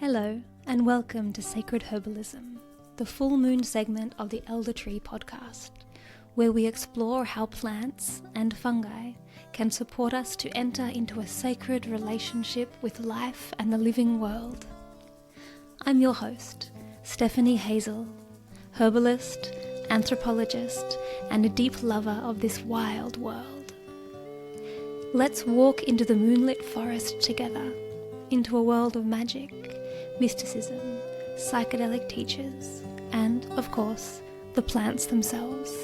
Hello, and welcome to Sacred Herbalism, the full moon segment of the Elder Tree podcast, where we explore how plants and fungi can support us to enter into a sacred relationship with life and the living world. I'm your host, Stephanie Hazel, herbalist, anthropologist, and a deep lover of this wild world. Let's walk into the moonlit forest together, into a world of magic, mysticism, psychedelic teachers, and, of course, the plants themselves.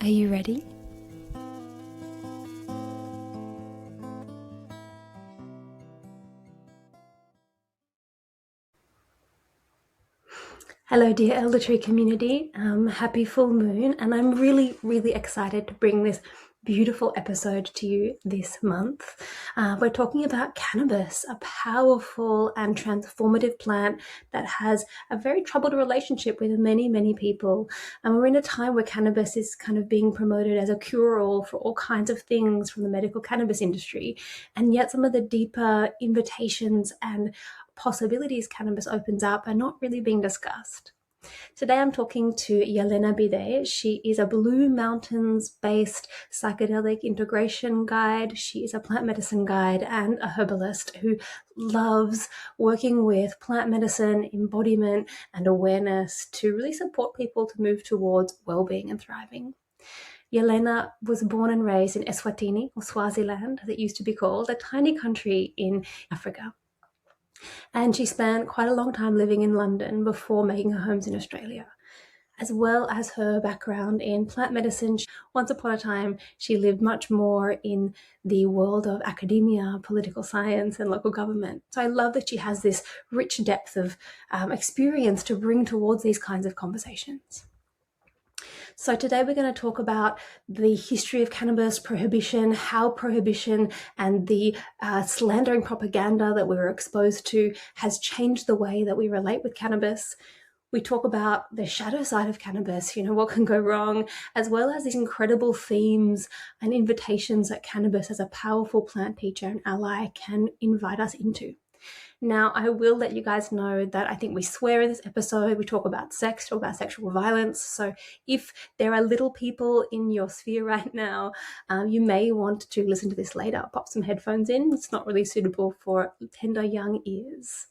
Are you ready? Hello dear Elder Tree community, happy full moon, and I'm really excited to bring this beautiful episode to you this month. We're talking about cannabis, a powerful and transformative plant that has a very troubled relationship with many people. And we're in a time where cannabis is kind of being promoted as a cure-all for all kinds of things from the medical cannabis industry. And yet some of the deeper invitations and possibilities cannabis opens up are not really being discussed. Today I'm talking to Yelena Bide. She is a Blue Mountains-based psychedelic integration guide. She is a plant medicine guide and a herbalist who loves working with plant medicine, embodiment, and awareness to really support people to move towards well-being and thriving. Yelena was born and raised in Eswatini, or Swaziland, as it used to be called, a tiny country in Africa. And she spent quite a long time living in London before making her homes in Australia. As well as her background in plant medicine, once upon a time she lived much more in the world of academia, political science, and local government. So I love that she has this rich depth of experience to bring towards these kinds of conversations. So today we're going to talk about the history of cannabis, prohibition, how prohibition and the slandering propaganda that we were exposed to has changed the way that we relate with cannabis. We talk about the shadow side of cannabis, what can go wrong, as well as these incredible themes and invitations that cannabis as a powerful plant teacher and ally can invite us into. Now, I will let you guys know that I think we swear in this episode. We talk about sex, talk about sexual violence. So if there are little people in your sphere right now, you may want to listen to this later. Pop some headphones in. It's not really suitable for tender young ears.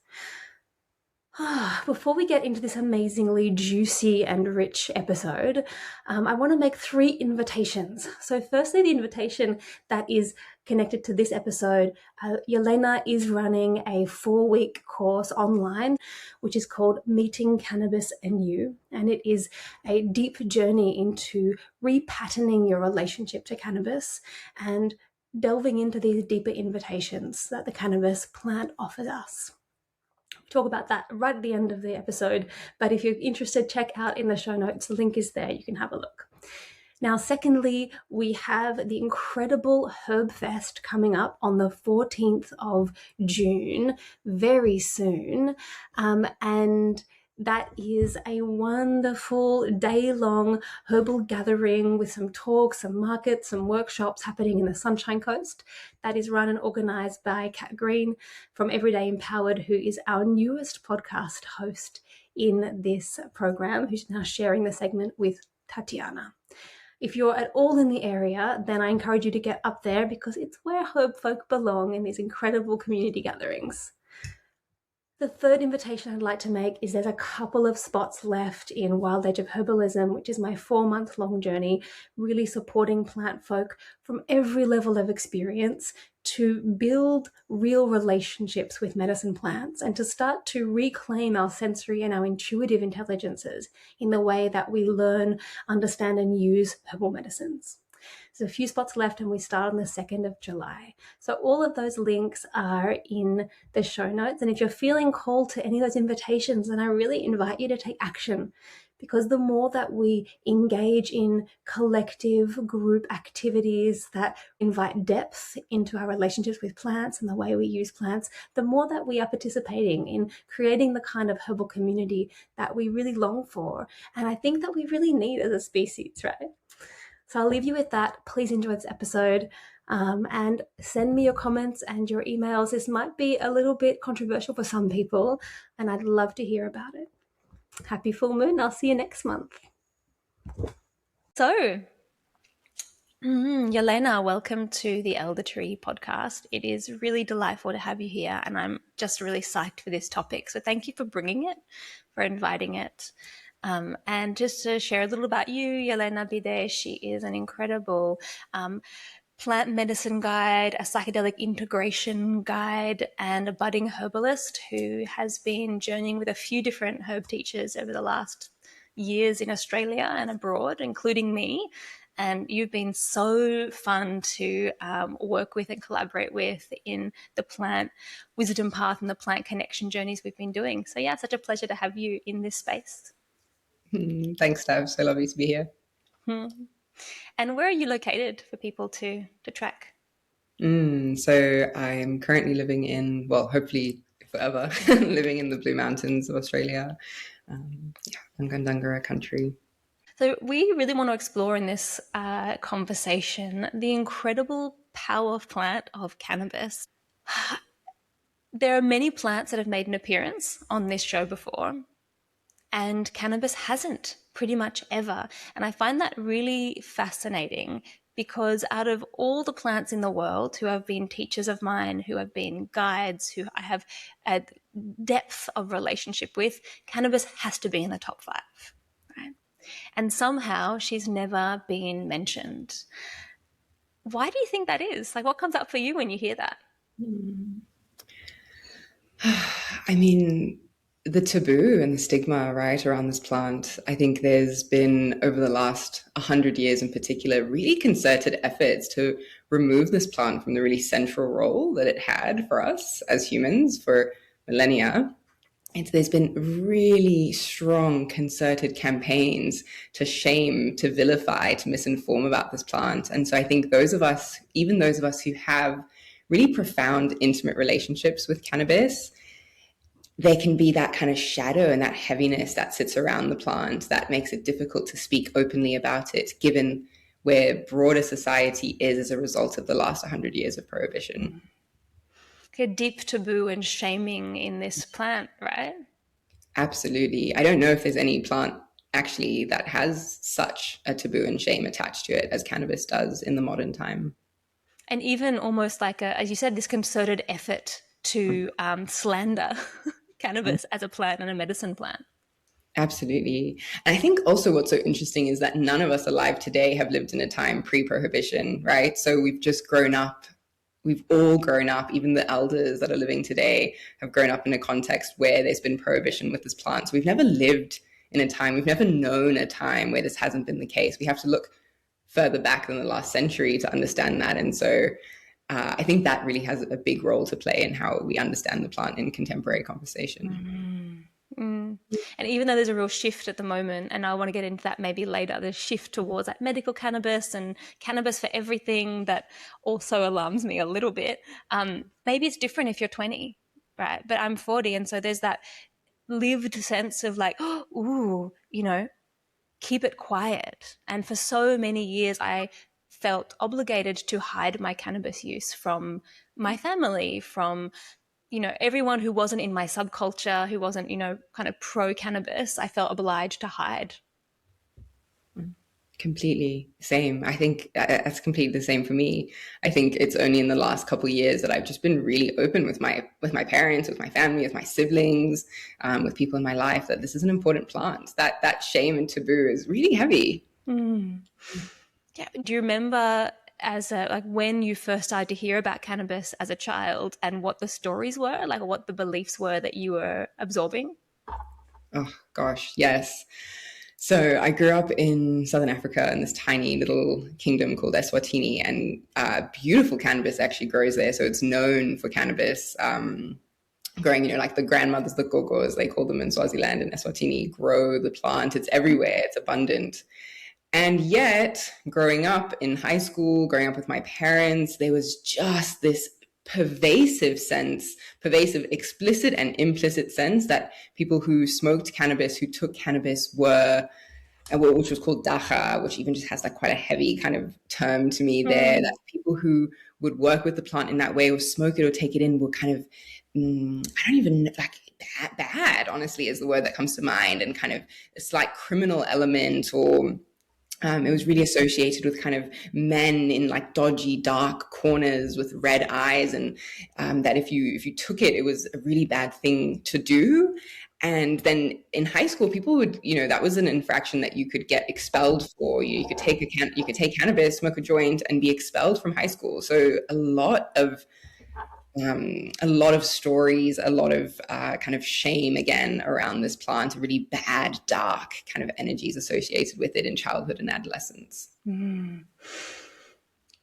Before we get into this amazingly juicy and rich episode, I want to make 3 invitations. So firstly, the invitation that is connected to this episode, Yelena is running a 4-week course online, which is called Meeting Cannabis Anew. And it is a deep journey into repatterning your relationship to cannabis and delving into these deeper invitations that the cannabis plant offers us. Talk about that right at the end of the episode, but if you're interested, check out in the show notes. The link is there. You can have a look. Now, secondly, we have the incredible Herb Fest coming up on the 14th of June, very soon, and that is a wonderful day-long herbal gathering with some talks, some markets, some workshops happening in the Sunshine Coast. That is run and organised by Kat Green from Everyday Empowered, who is our newest podcast host in this program, who's now sharing the segment with Tatiana. If you're at all in the area, then I encourage you to get up there because it's where herb folk belong in these incredible community gatherings. The third invitation I'd like to make is there's a couple of spots left in Wild Age of Herbalism, which is my 4-month-long journey, really supporting plant folk from every level of experience to build real relationships with medicine plants and to start to reclaim our sensory and our intuitive intelligences in the way that we learn, understand, and use herbal medicines. There's a few spots left and we start on the 2nd of July. So all of those links are in the show notes. And if you're feeling called to any of those invitations, then I really invite you to take action, because the more that we engage in collective group activities that invite depth into our relationships with plants and the way we use plants, the more that we are participating in creating the kind of herbal community that we really long for. And I think that we really need as a species, right? So I'll leave you with that. Please enjoy this episode. And send me your comments and your emails. This might be a little bit controversial for some people, and I'd love to hear about it. Happy full moon. I'll see you next month. So, Yelena, welcome to the Elder Tree podcast. It is really delightful to have you here, and I'm just really psyched for this topic. So thank you for bringing it, for inviting it. And just to share a little about you, Yelena Bide, she is an incredible plant medicine guide, a psychedelic integration guide, and a budding herbalist who has been journeying with a few different herb teachers over the last years in Australia and abroad, including me. And you've been so fun to work with and collaborate with in the plant wisdom path and the plant connection journeys we've been doing. So yeah, such a pleasure to have you in this space. Thanks, Tav. So lovely to be here. And where are you located for people to track? So I'm currently living in, well, hopefully forever, living in the Blue Mountains of Australia, Ngundungurra country. So we really want to explore in this conversation the incredible power plant of cannabis. There are many plants that have made an appearance on this show before, and cannabis hasn't pretty much ever. And I find that really fascinating because out of all the plants in the world who have been teachers of mine, who have been guides, who I have a depth of relationship with, cannabis has to be in the top 5, right? And somehow she's never been mentioned. Why do you think that is? Like, what comes up for you when you hear that? I mean, the taboo and the stigma, right, around this plant. I think there's been, over the last 100 years in particular, really concerted efforts to remove this plant from the really central role that it had for us as humans for millennia. And so there's been really strong concerted campaigns to shame, to vilify, to misinform about this plant. And so I think those of us, even those of us who have really profound, intimate relationships with cannabis, there can be that kind of shadow and that heaviness that sits around the plant that makes it difficult to speak openly about it, given where broader society is as a result of the last 100 years of prohibition. A deep taboo and shaming in this plant, right? Absolutely. I don't know if there's any plant actually that has such a taboo and shame attached to it as cannabis does in the modern time. And even almost like, as you said, this concerted effort to slander cannabis as a plant and a medicine plant. Absolutely. And I think also what's so interesting is that none of us alive today have lived in a time pre-prohibition, right? So we've just grown up. We've all grown up, even the elders that are living today have grown up in a context where there's been prohibition with this plant. So we've never lived in a time, we've never known a time where this hasn't been the case. We have to look further back than the last century to understand that. And so I think that really has a big role to play in how we understand the plant in contemporary conversation. And even though there's a real shift at the moment, and I want to get into that maybe later, the shift towards like medical cannabis and cannabis for everything that also alarms me a little bit. Maybe it's different if you're 20, right? But I'm 40, and so there's that lived sense of like, ooh, you know, keep it quiet. And for so many years, I felt obligated to hide my cannabis use from my family, from everyone who wasn't in my subculture, who wasn't, kind of pro-cannabis, I felt obliged to hide. Completely same. I think that's completely the same for me. I think it's only in the last couple of years that I've just been really open with my parents, with my family, with my siblings, with people in my life that this is an important plant. That shame and taboo is really heavy. Yeah. Do you remember when you first started to hear about cannabis as a child and what the stories were, like what the beliefs were that you were absorbing? Oh gosh, yes. So I grew up in Southern Africa in this tiny little kingdom called Eswatini, and beautiful cannabis actually grows there. So it's known for cannabis growing, like the grandmothers, the gogos, they call them in Swaziland and Eswatini, grow the plant. It's everywhere. It's abundant. And yet, growing up in high school, growing up with my parents, there was just this pervasive explicit and implicit sense that people who smoked cannabis, who took cannabis, were which was called dacha, which even just has like quite a heavy kind of term to me there. That people who would work with the plant in that way or smoke it or take it in were kind of, I don't even know, like bad, honestly, is the word that comes to mind, and kind of a slight criminal element, or it was really associated with kind of men in like dodgy, dark corners with red eyes, and that if you took it, it was a really bad thing to do. And then in high school, people would, that was an infraction that you could get expelled for. You could take cannabis, smoke a joint, and be expelled from high school. So a lot of stories, a lot of kind of shame again around this plant, really bad, dark kind of energies associated with it in childhood and adolescence.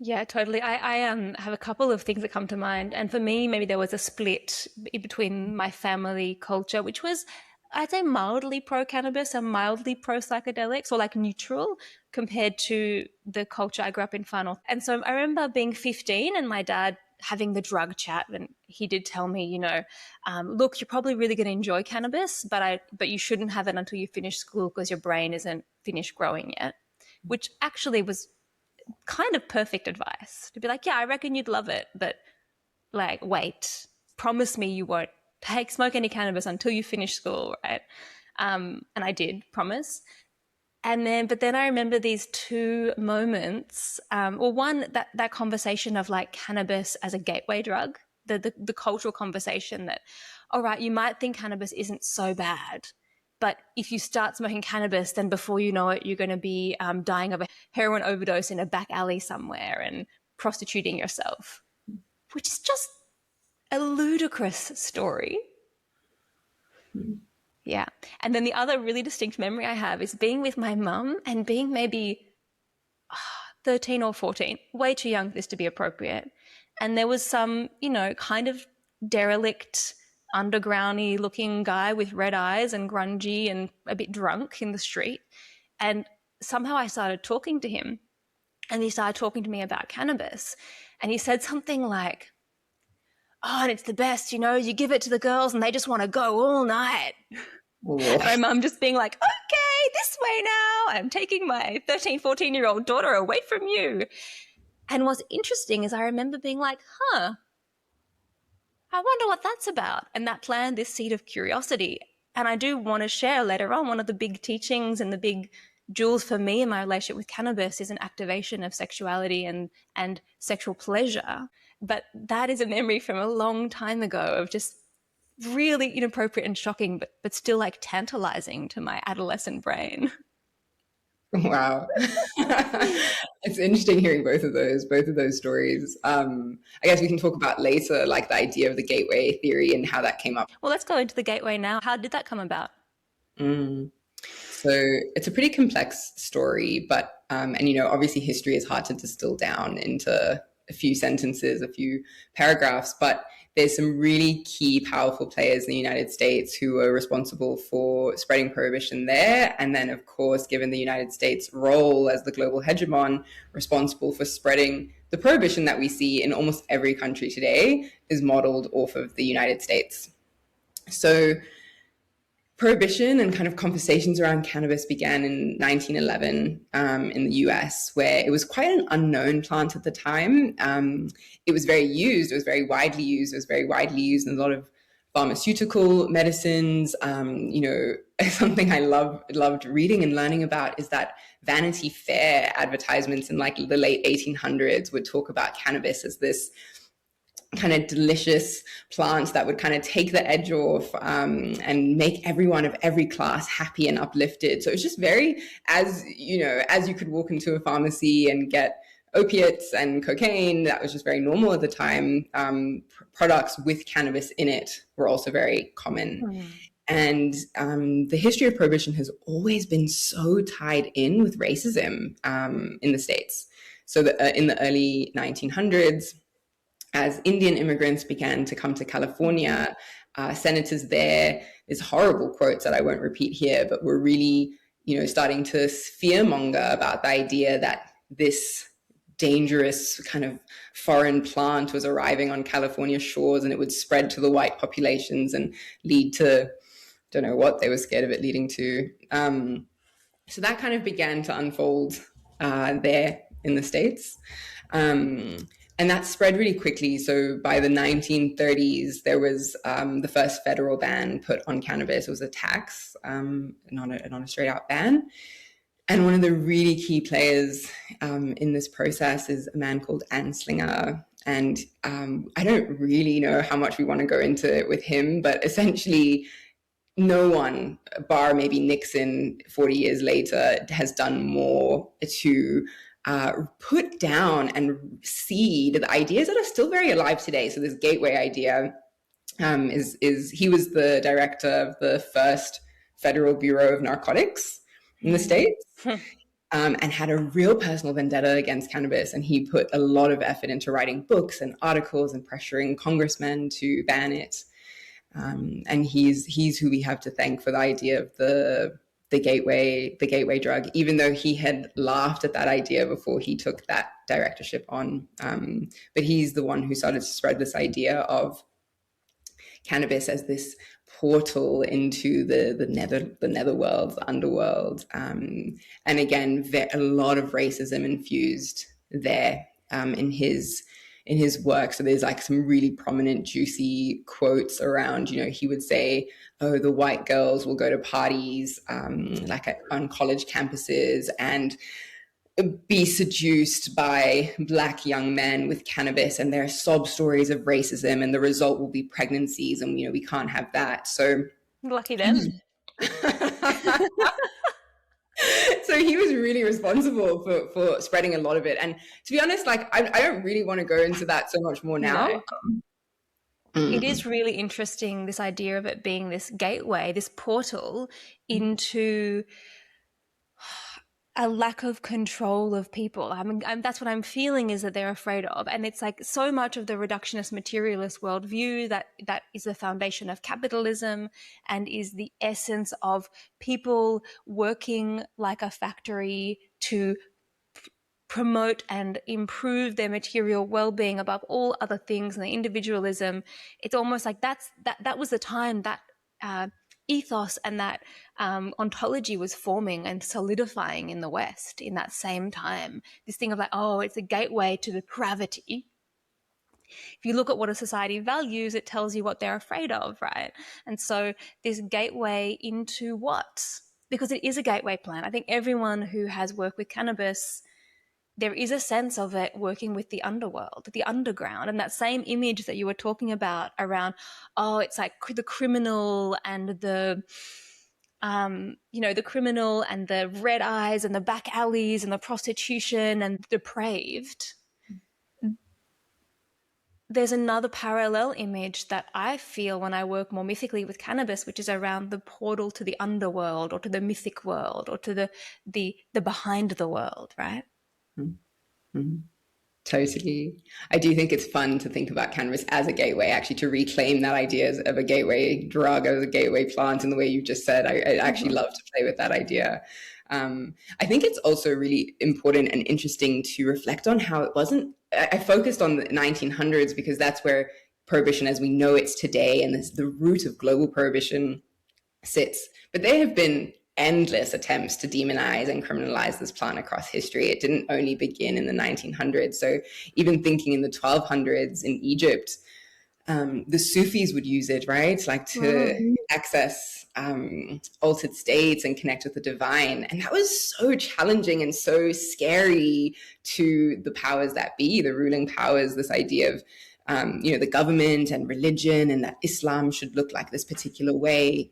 Yeah, totally. I have a couple of things that come to mind. And for me, maybe there was a split between my family culture, which was, I'd say, mildly pro-cannabis and mildly pro-psychedelics, or like neutral, compared to the culture I grew up in far north. And so I remember being 15 and my dad having the drug chat, and he did tell me, look, you're probably really going to enjoy cannabis, but you shouldn't have it until you finish school because your brain isn't finished growing yet, which actually was kind of perfect advice, to be like, yeah, I reckon you'd love it, but like, wait, promise me you won't smoke any cannabis until you finish school, right? And I did promise. But then I remember these two moments. One, that conversation of like cannabis as a gateway drug, the cultural conversation that, all right, you might think cannabis isn't so bad, but if you start smoking cannabis, then before you know it, you're going to be dying of a heroin overdose in a back alley somewhere and prostituting yourself, which is just a ludicrous story. Yeah. And then the other really distinct memory I have is being with my mum and being maybe 13 or 14, way too young for this to be appropriate. And there was some, kind of derelict, undergroundy looking guy with red eyes and grungy and a bit drunk in the street. And somehow I started talking to him, and he started talking to me about cannabis. And he said something like, oh, and it's the best, you give it to the girls and they just want to go all night. And my mum just being like, okay, this way now. I'm taking my 13, 14-year-old daughter away from you. And what's interesting is I remember being like, I wonder what that's about. And that planted this seed of curiosity. And I do want to share later on, one of the big teachings and the big jewels for me in my relationship with cannabis is an activation of sexuality and sexual pleasure. But that is a memory from a long time ago of just really inappropriate and shocking, but still like tantalizing to my adolescent brain. Wow. It's interesting hearing both of those stories. I guess we can talk about later, like the idea of the gateway theory and how that came up. Well, let's go into the gateway now. How did that come about? So it's a pretty complex story, but, obviously history is hard to distill down into a few sentences, a few paragraphs, but there's some really key, powerful players in the United States who are responsible for spreading prohibition there. And then, of course, given the United States' role as the global hegemon, responsible for spreading the prohibition that we see in almost every country today is modeled off of the United States. So prohibition and kind of conversations around cannabis began in 1911 in the US, where it was quite an unknown plant at the time. It was very used. It was very widely used. It was very widely used in a lot of pharmaceutical medicines. Something I loved reading and learning about is that Vanity Fair advertisements in like the late 1800s would talk about cannabis as this kind of delicious plant that would kind of take the edge off and make everyone of every class happy and uplifted. So it was just very, as you could walk into a pharmacy and get opiates and cocaine, that was just very normal at the time. Products with cannabis in it were also very common. And the history of prohibition has always been so tied in with racism in the States. So in the early 1900s, as Indian immigrants began to come to California, senators there, there's horrible quotes that I won't repeat here, but were really, starting to fearmonger about the idea that this dangerous kind of foreign plant was arriving on California shores and it would spread to the white populations and lead to, don't know what they were scared of it leading to. So that kind of began to unfold there in the States. And that spread really quickly. So by the 1930s, there was the first federal ban put on cannabis. It was a tax, not a straight out ban. And one of the really key players in this process is a man called Anslinger. And I don't really know how much we want to go into it with him, but essentially no one, bar maybe Nixon 40 years later, has done more to put down and seed the ideas that are still very alive today. So this gateway idea is he was the director of the first Federal Bureau of Narcotics in the States. And had a real personal vendetta against cannabis. And he put a lot of effort into writing books and articles and pressuring congressmen to ban it. And he's who we have to thank for the idea of the gateway drug, even though he had laughed at that idea before he took that directorship on. But he's the one who started to spread this idea of cannabis as this portal into the netherworld, the underworld, and again, a lot of racism infused there in his work. So there's like some really prominent, juicy quotes around. He would say, "Oh, the white girls will go to parties on college campuses and be seduced by Black young men with cannabis, and their sob stories of racism, and the result will be pregnancies, and we can't have that." So lucky them. So he was really responsible for spreading a lot of it. And to be honest, like I don't really want to go into that so much more now. No. It is really interesting, this idea of it being this gateway, this portal into a lack of control of people. I mean, that's what I'm feeling, is that they're afraid of. And it's like so much of the reductionist materialist worldview that is the foundation of capitalism and is the essence of people working like a factory to promote and improve their material well-being above all other things, and the individualism. It's almost like that was the time that ethos and that ontology was forming and solidifying in the West in that same time. This thing of like, oh, it's a gateway to depravity. If you look at what a society values, it tells you what they're afraid of, right? And so this gateway into what? Because it is a gateway plan. I think everyone who has worked with cannabis, there is a sense of it working with the underworld, the underground, and that same image that you were talking about around, oh, it's like the criminal and the criminal and the red eyes and the back alleys and the prostitution and depraved. There's another parallel image that I feel when I work more mythically with cannabis, which is around the portal to the underworld or to the mythic world or to the behind the world, right? Mm-hmm. Totally. I do think it's fun to think about cannabis as a gateway, actually, to reclaim that idea of a gateway drug, as a gateway plant in the way you just said. I actually love to play with that idea. I think it's also really important and interesting to reflect on how it wasn't. I focused on the 1900s because that's where prohibition as we know it's today and the root of global prohibition sits. But there have been endless attempts to demonize and criminalize this plant across history. It didn't only begin in the 1900s. So even thinking in the 1200s in Egypt, the Sufis would use it, right? Like to access altered states and connect with the divine. And that was so challenging and so scary to the powers that be, the ruling powers, this idea of the government and religion, and that Islam should look like this particular way,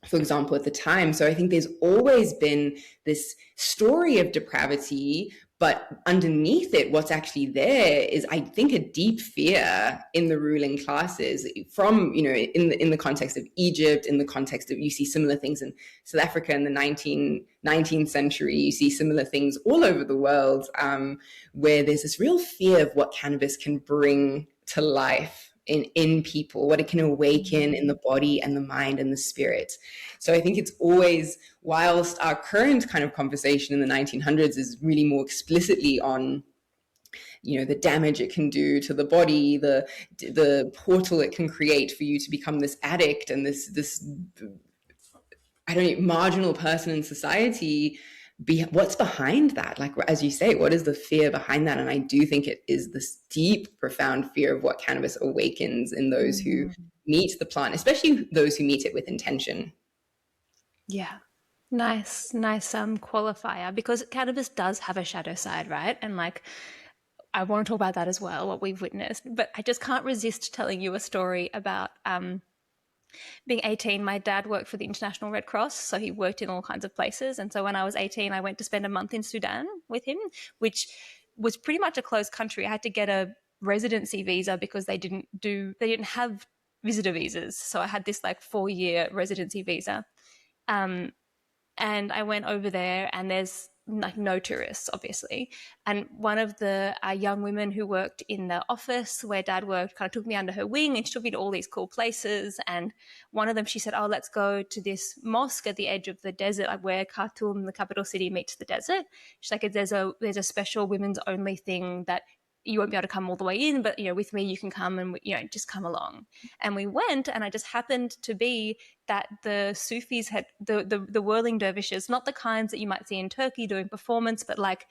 for example, at the time. So I think there's always been this story of depravity, but underneath it, what's actually there is, I think, a deep fear in the ruling classes from, in the context of Egypt, in the context of, you see similar things in South Africa in the 19th century, you see similar things all over the world, where there's this real fear of what cannabis can bring to life in people, what it can awaken in the body and the mind and the spirit. So I think it's always, whilst our current kind of conversation in the 1900s is really more explicitly on, the damage it can do to the body, the portal it can create for you to become this addict and this I don't know, marginal person in society, what's behind that? Like, as you say, what is the fear behind that? And I do think it is this deep, profound fear of what cannabis awakens in those who meet the plant, especially those who meet it with intention. Yeah. Nice qualifier, because cannabis does have a shadow side, right? And like, I want to talk about that as well, what we've witnessed. But I just can't resist telling you a story about being 18. My dad worked for the International Red Cross, so he worked in all kinds of places. And so when I was 18, I went to spend a month in Sudan with him, which was pretty much a closed country. I had to get a residency visa because they didn't have visitor visas. So I had this like 4-year residency visa. And I went over there, and there's like no tourists, obviously. And one of the young women who worked in the office where dad worked kind of took me under her wing, and she took me to all these cool places. And one of them, she said, oh, let's go to this mosque at the edge of the desert, like where Khartoum, the capital city, meets the desert. She's like, there's a special women's only thing that you won't be able to come all the way in, but, you know, with me, you can come and, you know, just come along. And we went, and I just happened to be that the Sufis had the whirling dervishes, not the kinds that you might see in Turkey doing performance, but like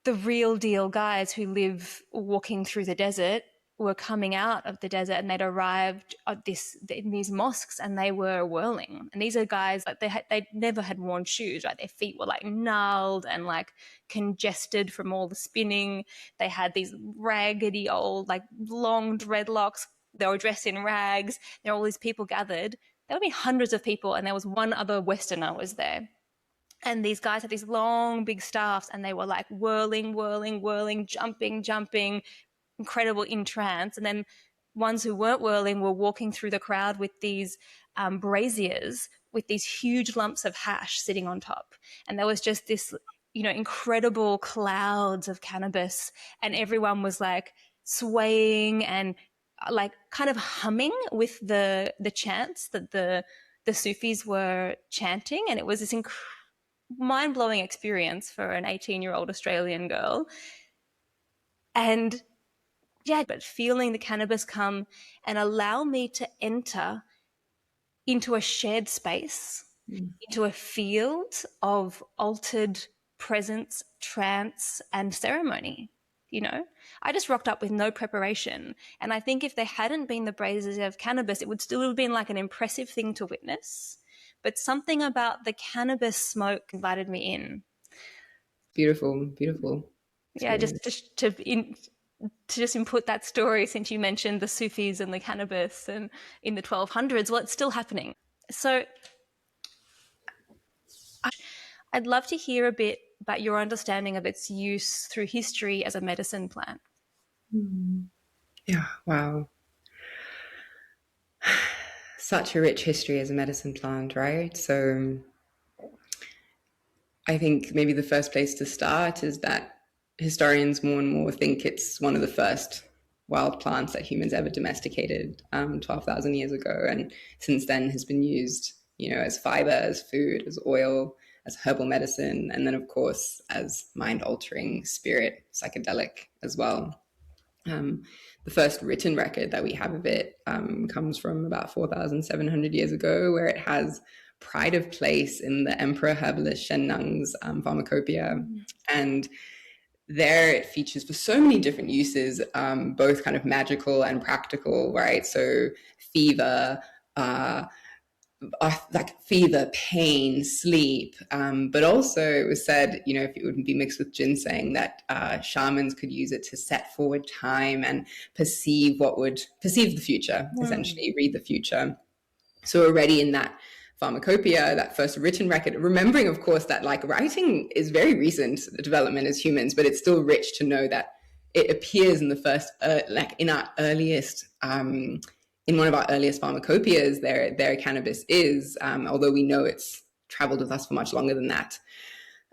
the real deal guys who live walking through the desert were coming out of the desert, and they'd arrived at in these mosques, and they were whirling. And these are guys like they never had worn shoes, right? Their feet were like gnarled and like congested from all the spinning. They had these raggedy old like long dreadlocks. They were dressed in rags. There were all these people gathered. There would be hundreds of people, and there was one other Westerner was there. And these guys had these long, big staffs, and they were like whirling, jumping, incredible in trance. And then ones who weren't whirling were walking through the crowd with these braziers with these huge lumps of hash sitting on top. And there was just this, you know, incredible clouds of cannabis, and everyone was like swaying and like kind of humming with the chants that the Sufis were chanting. And it was this mind-blowing experience for an 18-year-old Australian girl. And yeah, but feeling the cannabis come and allow me to enter into a shared space, into a field of altered presence, trance, and ceremony. You know, I just rocked up with no preparation. And I think if there hadn't been the braziers of cannabis, it would still have been like an impressive thing to witness. But something about the cannabis smoke invited me in. Beautiful. Yeah, just to just input that story, since you mentioned the Sufis and the cannabis and in the 1200s, well, it's still happening. So I'd love to hear a bit about your understanding of its use through history as a medicine plant. Yeah, wow. Such a rich history as a medicine plant, right? So I think maybe the first place to start is that historians more and more think it's one of the first wild plants that humans ever domesticated 12,000 years ago. And since then has been used, you know, as fiber, as food, as oil, as herbal medicine, and then, of course, as mind-altering spirit, psychedelic as well. The first written record that we have of it comes from about 4,700 years ago, where it has pride of place in the Emperor Herbalist Shen Nung's pharmacopoeia. And there it features for so many different uses, both kind of magical and practical, right? So fever, like fever, pain, sleep, but also it was said, you know, if it would be mixed with ginseng, that shamans could use it to set forward time and perceive the future, essentially read the future. So already in that pharmacopoeia, that first written record, remembering, of course, that like writing is very recent development as humans, but it's still rich to know that it appears in the first, like in our earliest, in one of our earliest pharmacopoeias, there cannabis is, although we know it's traveled with us for much longer than that.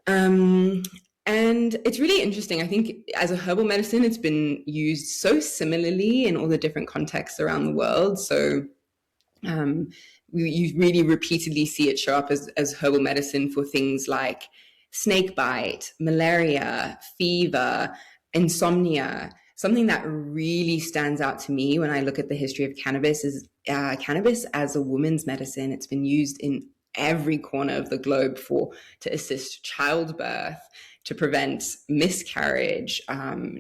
And it's really interesting. I think as a herbal medicine, it's been used so similarly in all the different contexts around the world. So you really repeatedly see it show up as herbal medicine for things like snake bite, malaria, fever, insomnia. Something that really stands out to me when I look at the history of cannabis is cannabis as a woman's medicine. It's been used in every corner of the globe to assist childbirth, to prevent miscarriage,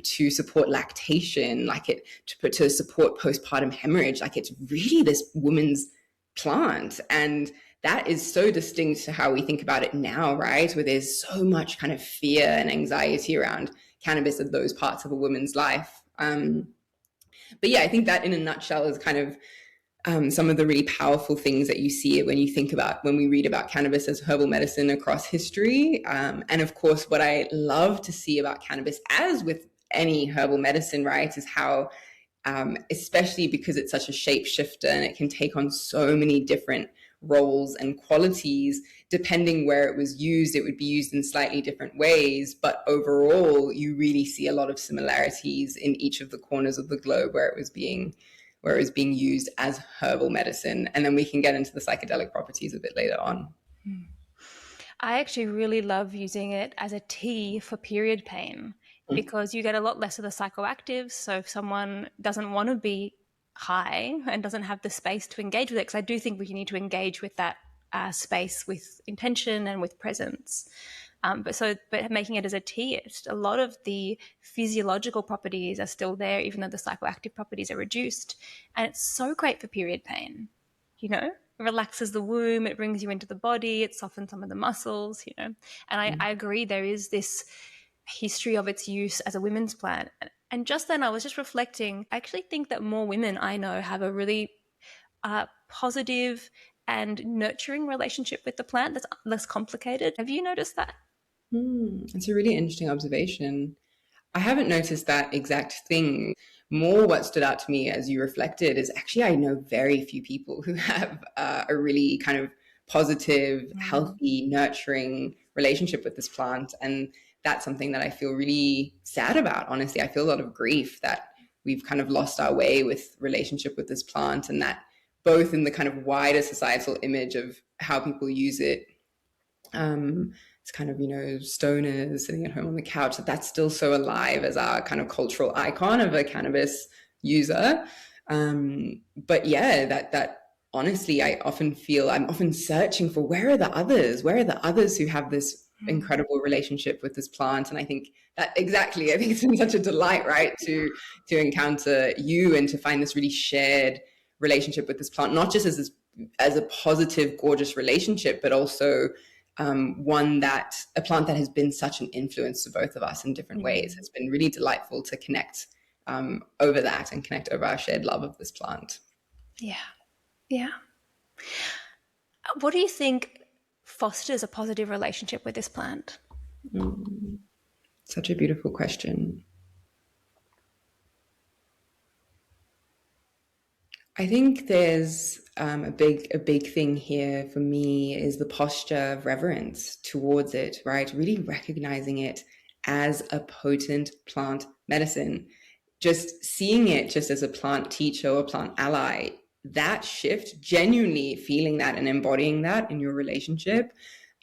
to support lactation, to support postpartum hemorrhage. Like, it's really this woman's plant. And that is so distinct to how we think about it now, right? Where there's so much kind of fear and anxiety around cannabis of those parts of a woman's life. But yeah, I think that in a nutshell is kind of some of the really powerful things that you see when we read about cannabis as herbal medicine across history. And of course, what I love to see about cannabis, as with any herbal medicine, right, is how, especially because it's such a shapeshifter and it can take on so many different roles and qualities, depending where it was used, it would be used in slightly different ways. But overall, you really see a lot of similarities in each of the corners of the globe where it was being used as herbal medicine. And then we can get into the psychedelic properties a bit later on. I actually really love using it as a tea for period pain because you get a lot less of the psychoactives. So if someone doesn't want to be high and doesn't have the space to engage with it, because I do think we need to engage with that space with intention and with presence. But making it as a tea, a lot of the physiological properties are still there, even though the psychoactive properties are reduced. And it's so great for period pain, it relaxes the womb, it brings you into the body, it softens some of the muscles, And I agree, there is this history of its use as a women's plant. And just then I was just reflecting, I actually think that more women I know have a really positive and nurturing relationship with the plant that's less complicated. Have you noticed that? It's a really interesting observation. I haven't noticed that exact thing. More what stood out to me as you reflected is actually I know very few people who have a really kind of positive, healthy, nurturing relationship with this plant. And that's something that I feel really sad about, honestly. I feel a lot of grief that we've kind of lost our way with relationship with this plant, and that both in the kind of wider societal image of how people use it, it's kind of, stoners sitting at home on the couch, that's still so alive as our kind of cultural icon of a cannabis user. But yeah, that honestly, I often feel I'm often searching for where are the others who have this incredible relationship with this plant. And I think it's been such a delight, right, to encounter you and to find this really shared relationship with this plant, not just as a positive, gorgeous relationship, but also a plant that has been such an influence to both of us in different ways. It's been really delightful to connect over that and connect over our shared love of this plant. Yeah. What do you think fosters a positive relationship with this plant? Such a beautiful question. I think there's a big thing here for me is the posture of reverence towards it, right? Really recognizing it as a potent plant medicine. Just seeing it just as a plant teacher or plant ally, that shift, genuinely feeling that and embodying that in your relationship,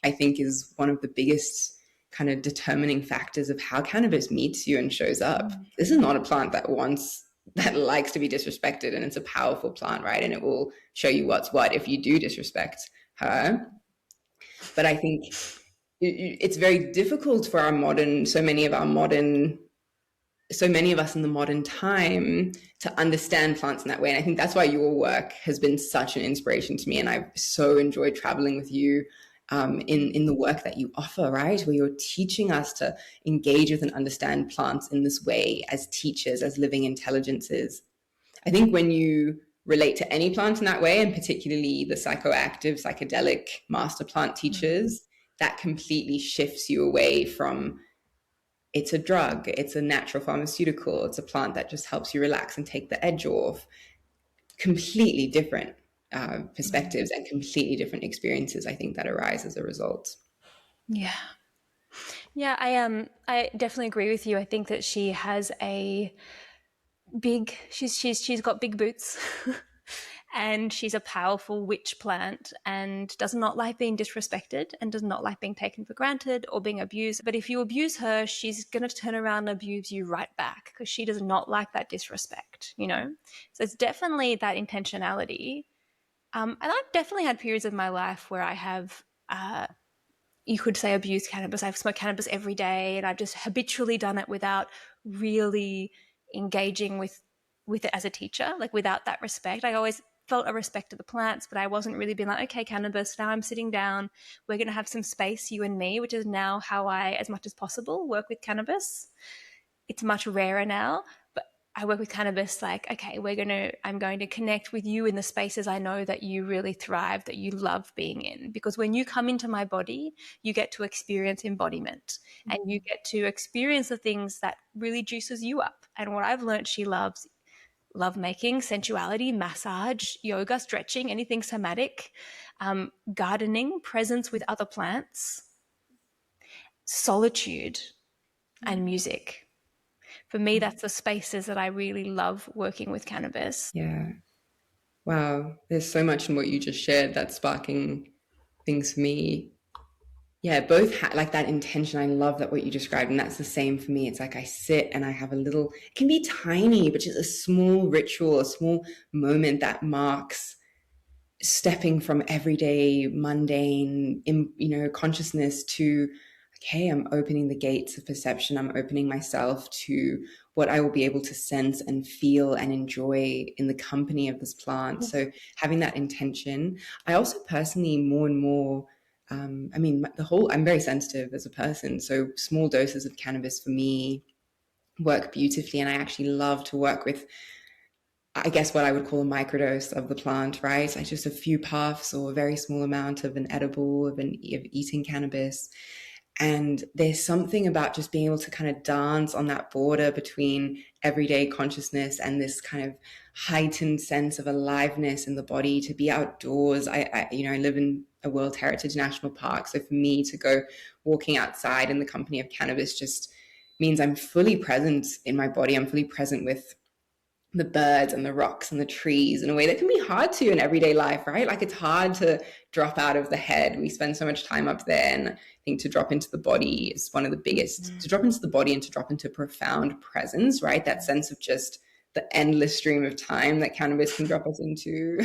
I think is one of the biggest kind of determining factors of how cannabis meets you and shows up. This is not a plant that likes to be disrespected, and it's a powerful plant, right? And it will show you what's what if you do disrespect her. But I think it's very difficult for so many of us in the modern time to understand plants in that way. And I think that's why your work has been such an inspiration to me. And I've so enjoyed traveling with you in the work that you offer, right? Where you're teaching us to engage with and understand plants in this way as teachers, as living intelligences. I think when you relate to any plant in that way, and particularly the psychoactive, psychedelic master plant teachers, that completely shifts you away from it's a drug, it's a natural pharmaceutical, it's a plant that just helps you relax and take the edge off. Completely different perspectives and completely different experiences, I think, that arise as a result. Yeah, I definitely agree with you. I think that she has she's got big boots and she's a powerful witch plant and does not like being disrespected and does not like being taken for granted or being abused. But if you abuse her, she's going to turn around and abuse you right back because she does not like that disrespect, So it's definitely that intentionality. And I've definitely had periods of my life where I have, you could say, abused cannabis. I've smoked cannabis every day, and I've just habitually done it without really engaging with it as a teacher, like without that respect. I always felt a respect to the plants, but I wasn't really being like, okay, cannabis, now I'm sitting down, we're going to have some space, you and me, which is now how I, as much as possible, work with cannabis. It's much rarer now, but I work with cannabis like, okay, I'm going to connect with you in the spaces I know that you really thrive, that you love being in. Because when you come into my body, you get to experience embodiment, and you get to experience the things that really juices you up. And what I've learned she loves: love making, sensuality, massage, yoga, stretching, anything somatic, gardening, presence with other plants, solitude, and music. For me, that's the spaces that I really love working with cannabis. Yeah. Wow. There's so much in what you just shared that's sparking things for me. Yeah, both like that intention. I love that what you described, and that's the same for me. It's like I sit and I have a little, it can be tiny, but just a small ritual, a small moment that marks stepping from everyday mundane, consciousness to, okay, I'm opening the gates of perception. I'm opening myself to what I will be able to sense and feel and enjoy in the company of this plant. So having that intention. I also personally more and more, I'm very sensitive as a person. So small doses of cannabis for me work beautifully. And I actually love to work with, I guess, what I would call a microdose of the plant, right? Like just a few puffs or a very small amount of an edible, of eating cannabis. And there's something about just being able to kind of dance on that border between everyday consciousness and this kind of heightened sense of aliveness in the body, to be outdoors. I live in a World Heritage National Park. So for me to go walking outside in the company of cannabis just means I'm fully present in my body. I'm fully present with the birds and the rocks and the trees in a way that can be hard to in everyday life, right? Like it's hard to drop out of the head. We spend so much time up there. And I think to drop into the body is one of the biggest, to drop into the body and to drop into profound presence, right? That sense of just the endless stream of time that cannabis can drop us into,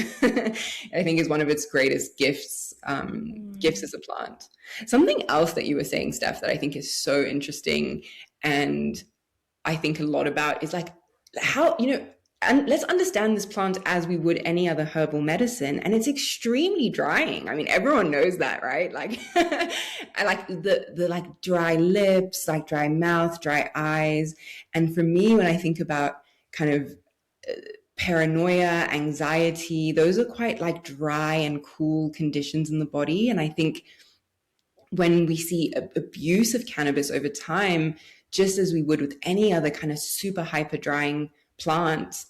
I think is one of its greatest gifts, gifts as a plant. Something else that you were saying, Steph, that I think is so interesting and I think a lot about is like how, and let's understand this plant as we would any other herbal medicine, and it's extremely drying. I mean, everyone knows that, right? Like, I like the like dry lips, like dry mouth, dry eyes. And for me, when I think about kind of paranoia, anxiety, those are quite like dry and cool conditions in the body. And I think when we see abuse of cannabis over time, just as we would with any other kind of super hyper drying plants,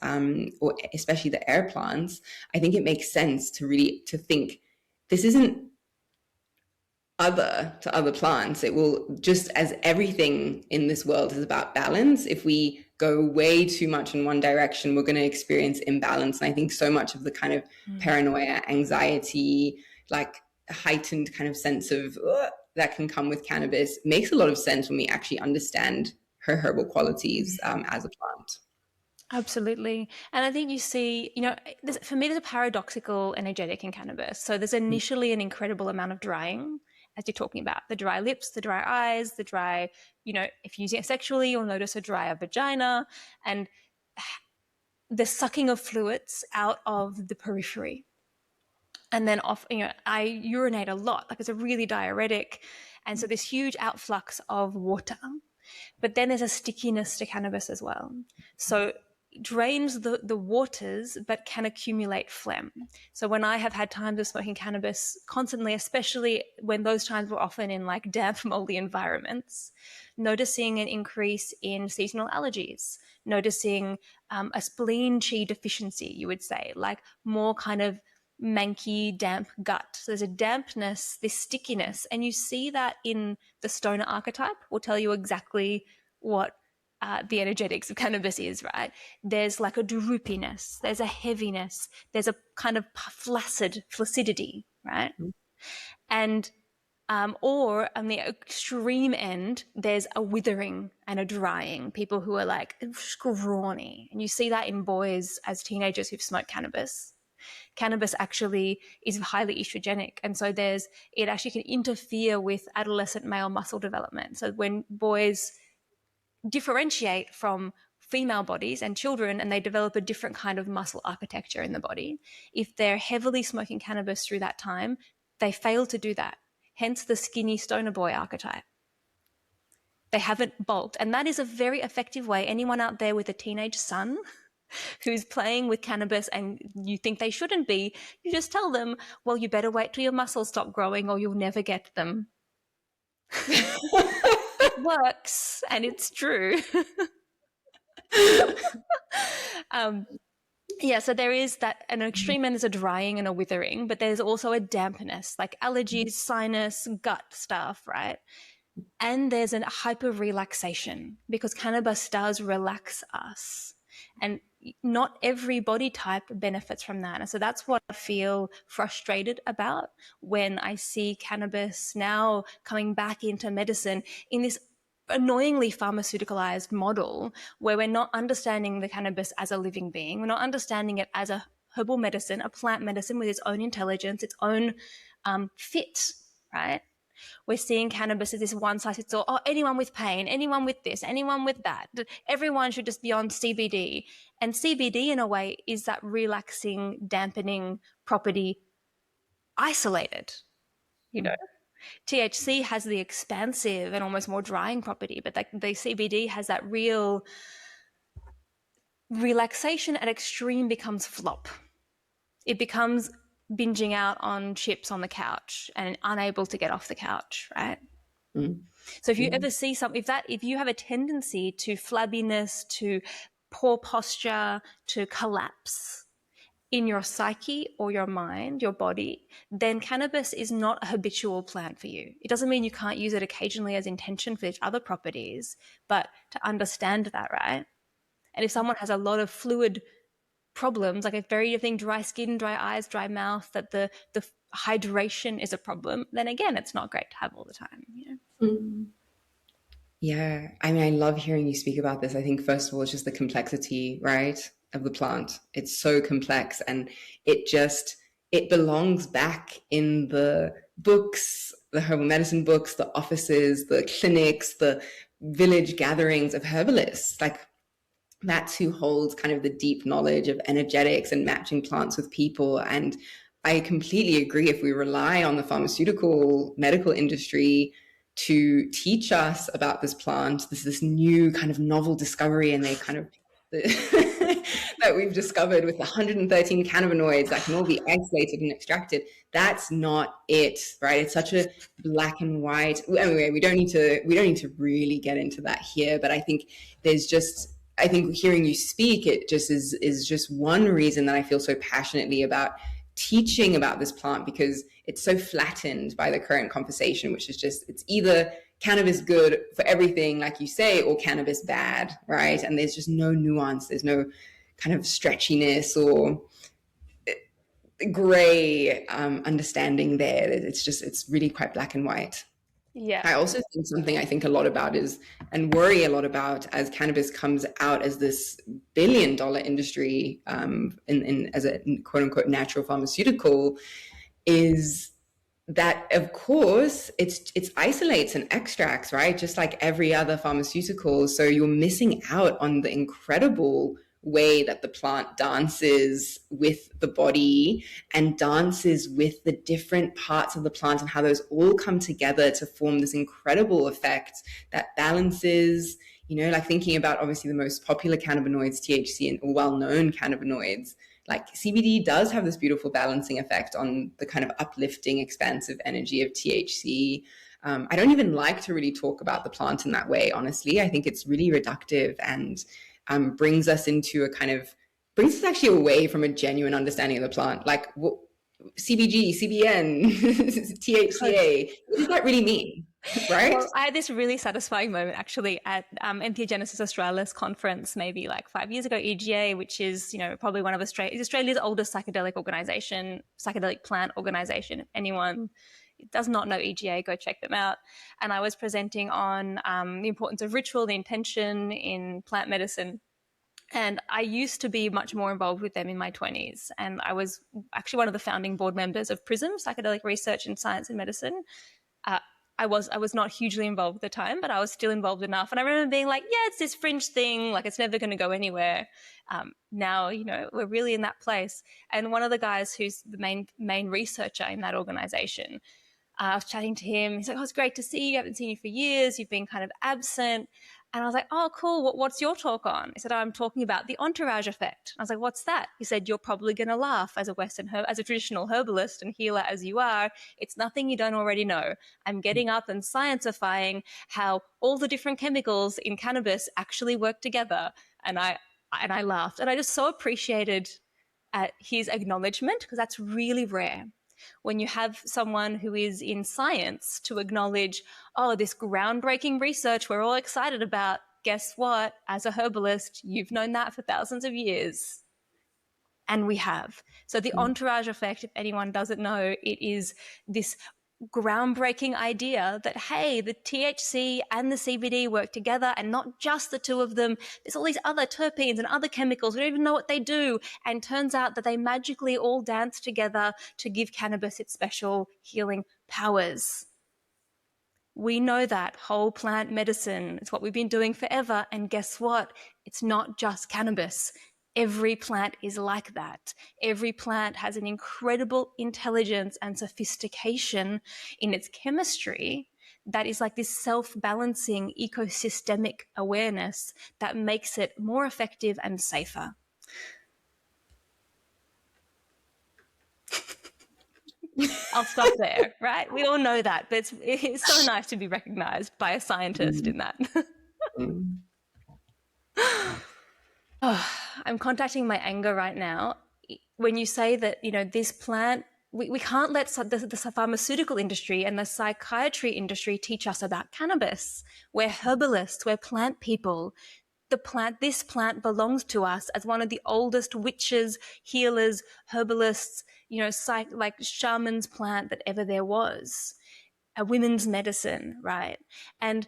or especially the air plants, I think it makes sense to think this isn't other to other plants. It will, just as everything in this world is about balance, if we go way too much in one direction, we're going to experience imbalance. And I think so much of the kind of paranoia, anxiety, like heightened kind of sense of that can come with cannabis makes a lot of sense when we actually understand her herbal qualities as a plant. Absolutely. And I think you see, for me, there's a paradoxical energetic in cannabis. So there's initially an incredible amount of drying, as you're talking about, the dry lips, the dry eyes, the dry, if you're using it sexually, you'll notice a drier vagina and the sucking of fluids out of the periphery. And then I urinate a lot, like it's a really diuretic. And so this huge outflux of water. But then there's a stickiness to cannabis as well. So it drains the waters, but can accumulate phlegm. So when I have had times of smoking cannabis constantly, especially when those times were often in like damp, moldy environments, noticing an increase in seasonal allergies, noticing a spleen chi deficiency, you would say, like more kind of manky, damp gut. So there's a dampness, this stickiness, and you see that in the stoner archetype. Will tell you exactly what the energetics of cannabis is, right? There's like a droopiness, there's a heaviness, there's a kind of flaccidity, right? And or on the extreme end, there's a withering and a drying. People who are like scrawny, and you see that in boys as teenagers who've smoked cannabis. Cannabis actually is highly estrogenic. And so it actually can interfere with adolescent male muscle development. So when boys differentiate from female bodies and children and they develop a different kind of muscle architecture in the body, if they're heavily smoking cannabis through that time, they fail to do that. Hence the skinny stoner boy archetype. They haven't bulked. And that is a very effective way. Anyone out there with a teenage son who's playing with cannabis and you think they shouldn't be, you just tell them, well, you better wait till your muscles stop growing or you'll never get them. It works and it's true. So there is that, an extreme end is a drying and a withering, but there's also a dampness, like allergies, sinus, gut stuff, right? And there's a hyper relaxation because cannabis does relax us. And not every body type benefits from that. And so that's what I feel frustrated about when I see cannabis now coming back into medicine in this annoyingly pharmaceuticalized model where we're not understanding the cannabis as a living being. We're not understanding it as a herbal medicine, a plant medicine with its own intelligence, its own fit, right? We're seeing cannabis as this one size fits all. Oh, anyone with pain, anyone with this, anyone with that. Everyone should just be on CBD. And CBD, in a way, is that relaxing, dampening property isolated, you know. THC has the expansive and almost more drying property, but the CBD has that real relaxation at extreme becomes flop. It becomes binging out on chips on the couch and unable to get off the couch, right? So if you ever see if you have a tendency to flabbiness, to poor posture, to collapse in your psyche or your mind, your body, then cannabis is not a habitual plant for you. It doesn't mean you can't use it occasionally as intention for its other properties, but to understand that, right? And if someone has a lot of fluid problems, like you think dry skin, dry eyes, dry mouth, that the hydration is a problem, then again, it's not great to have all the time. You know? Yeah. I mean, I love hearing you speak about this. I think, first of all, it's just the complexity, right, of the plant. It's so complex and it belongs back in the books, the herbal medicine books, the offices, the clinics, the village gatherings of herbalists. Like, that's who holds kind of the deep knowledge of energetics and matching plants with people. And I completely agree. If we rely on the pharmaceutical medical industry to teach us about this plant, this new kind of novel discovery, and they kind of that we've discovered with 113 cannabinoids that can all be isolated and extracted, that's not it, right? It's such a black and white. Anyway, we don't need to really get into that here, but I think hearing you speak, it just is just one reason that I feel so passionately about teaching about this plant, because it's so flattened by the current conversation, which is just, it's either cannabis good for everything, like you say, or cannabis bad, right? And there's just no nuance. There's no kind of stretchiness or gray understanding there. It's really quite black and white. Yeah. I also think something I think a lot about and worry a lot about as cannabis comes out as this billion-dollar industry as a quote unquote natural pharmaceutical, is that, of course, it's isolates and extracts, right? Just like every other pharmaceutical. So you're missing out on the incredible way that the plant dances with the body and dances with the different parts of the plant and how those all come together to form this incredible effect that balances, like thinking about obviously the most popular cannabinoids, THC, and well-known cannabinoids. Like CBD does have this beautiful balancing effect on the kind of uplifting, expansive energy of THC. I don't even like to really talk about the plant in that way, honestly. I think it's really reductive and brings us actually away from a genuine understanding of the plant. Like CBG, CBN, THCA, what does that really mean? Right? Well, I had this really satisfying moment actually at Entheogenesis Australis conference, maybe like 5 years ago, EGA, which is, probably one of Australia's oldest psychedelic plant organization. If anyone does not know EGA, go check them out. And I was presenting on the importance of ritual, the intention in plant medicine. And I used to be much more involved with them in my 20s. And I was actually one of the founding board members of PRISM, Psychedelic Research in Science and Medicine. Uh, I was not hugely involved at the time, but I was still involved enough. And I remember being like, yeah, it's this fringe thing, like it's never going to go anywhere. Now, you know, we're really in that place. And one of the guys who's the main researcher in that organization, I was chatting to him. He's like, oh, it's great to see you. I haven't seen you for years. You've been kind of absent. And I was like, oh, cool. What's your talk on? He said, oh, I'm talking about the entourage effect. I was like, what's that? He said, you're probably going to laugh as a traditional herbalist and healer as you are. It's nothing you don't already know. I'm getting up and scientifying how all the different chemicals in cannabis actually work together. And I laughed. And I just so appreciated his acknowledgement, because that's really rare. When you have someone who is in science to acknowledge, oh, this groundbreaking research we're all excited about, guess what? As a herbalist, you've known that for thousands of years. And we have. So the entourage effect, if anyone doesn't know, it is this groundbreaking idea that, hey, the THC and the CBD work together, and not just the two of them. There's all these other terpenes and other chemicals. We don't even know what they do. And turns out that they magically all dance together to give cannabis its special healing powers. We know that whole plant medicine. It's what we've been doing forever. And guess what? It's not just cannabis. Every plant is like that. Every plant has an incredible intelligence and sophistication in its chemistry that is like this self-balancing ecosystemic awareness that makes it more effective and safer. I'll stop there, right? We all know that, but it's so nice to be recognized by a scientist in that. Oh, I'm contacting my anger right now. When you say that, you know, this plant, we can't let the pharmaceutical industry and the psychiatry industry teach us about cannabis. We're herbalists, we're plant people. This plant belongs to us as one of the oldest witches, healers, herbalists, you know, like shaman's plant that ever there was. A women's medicine, right? And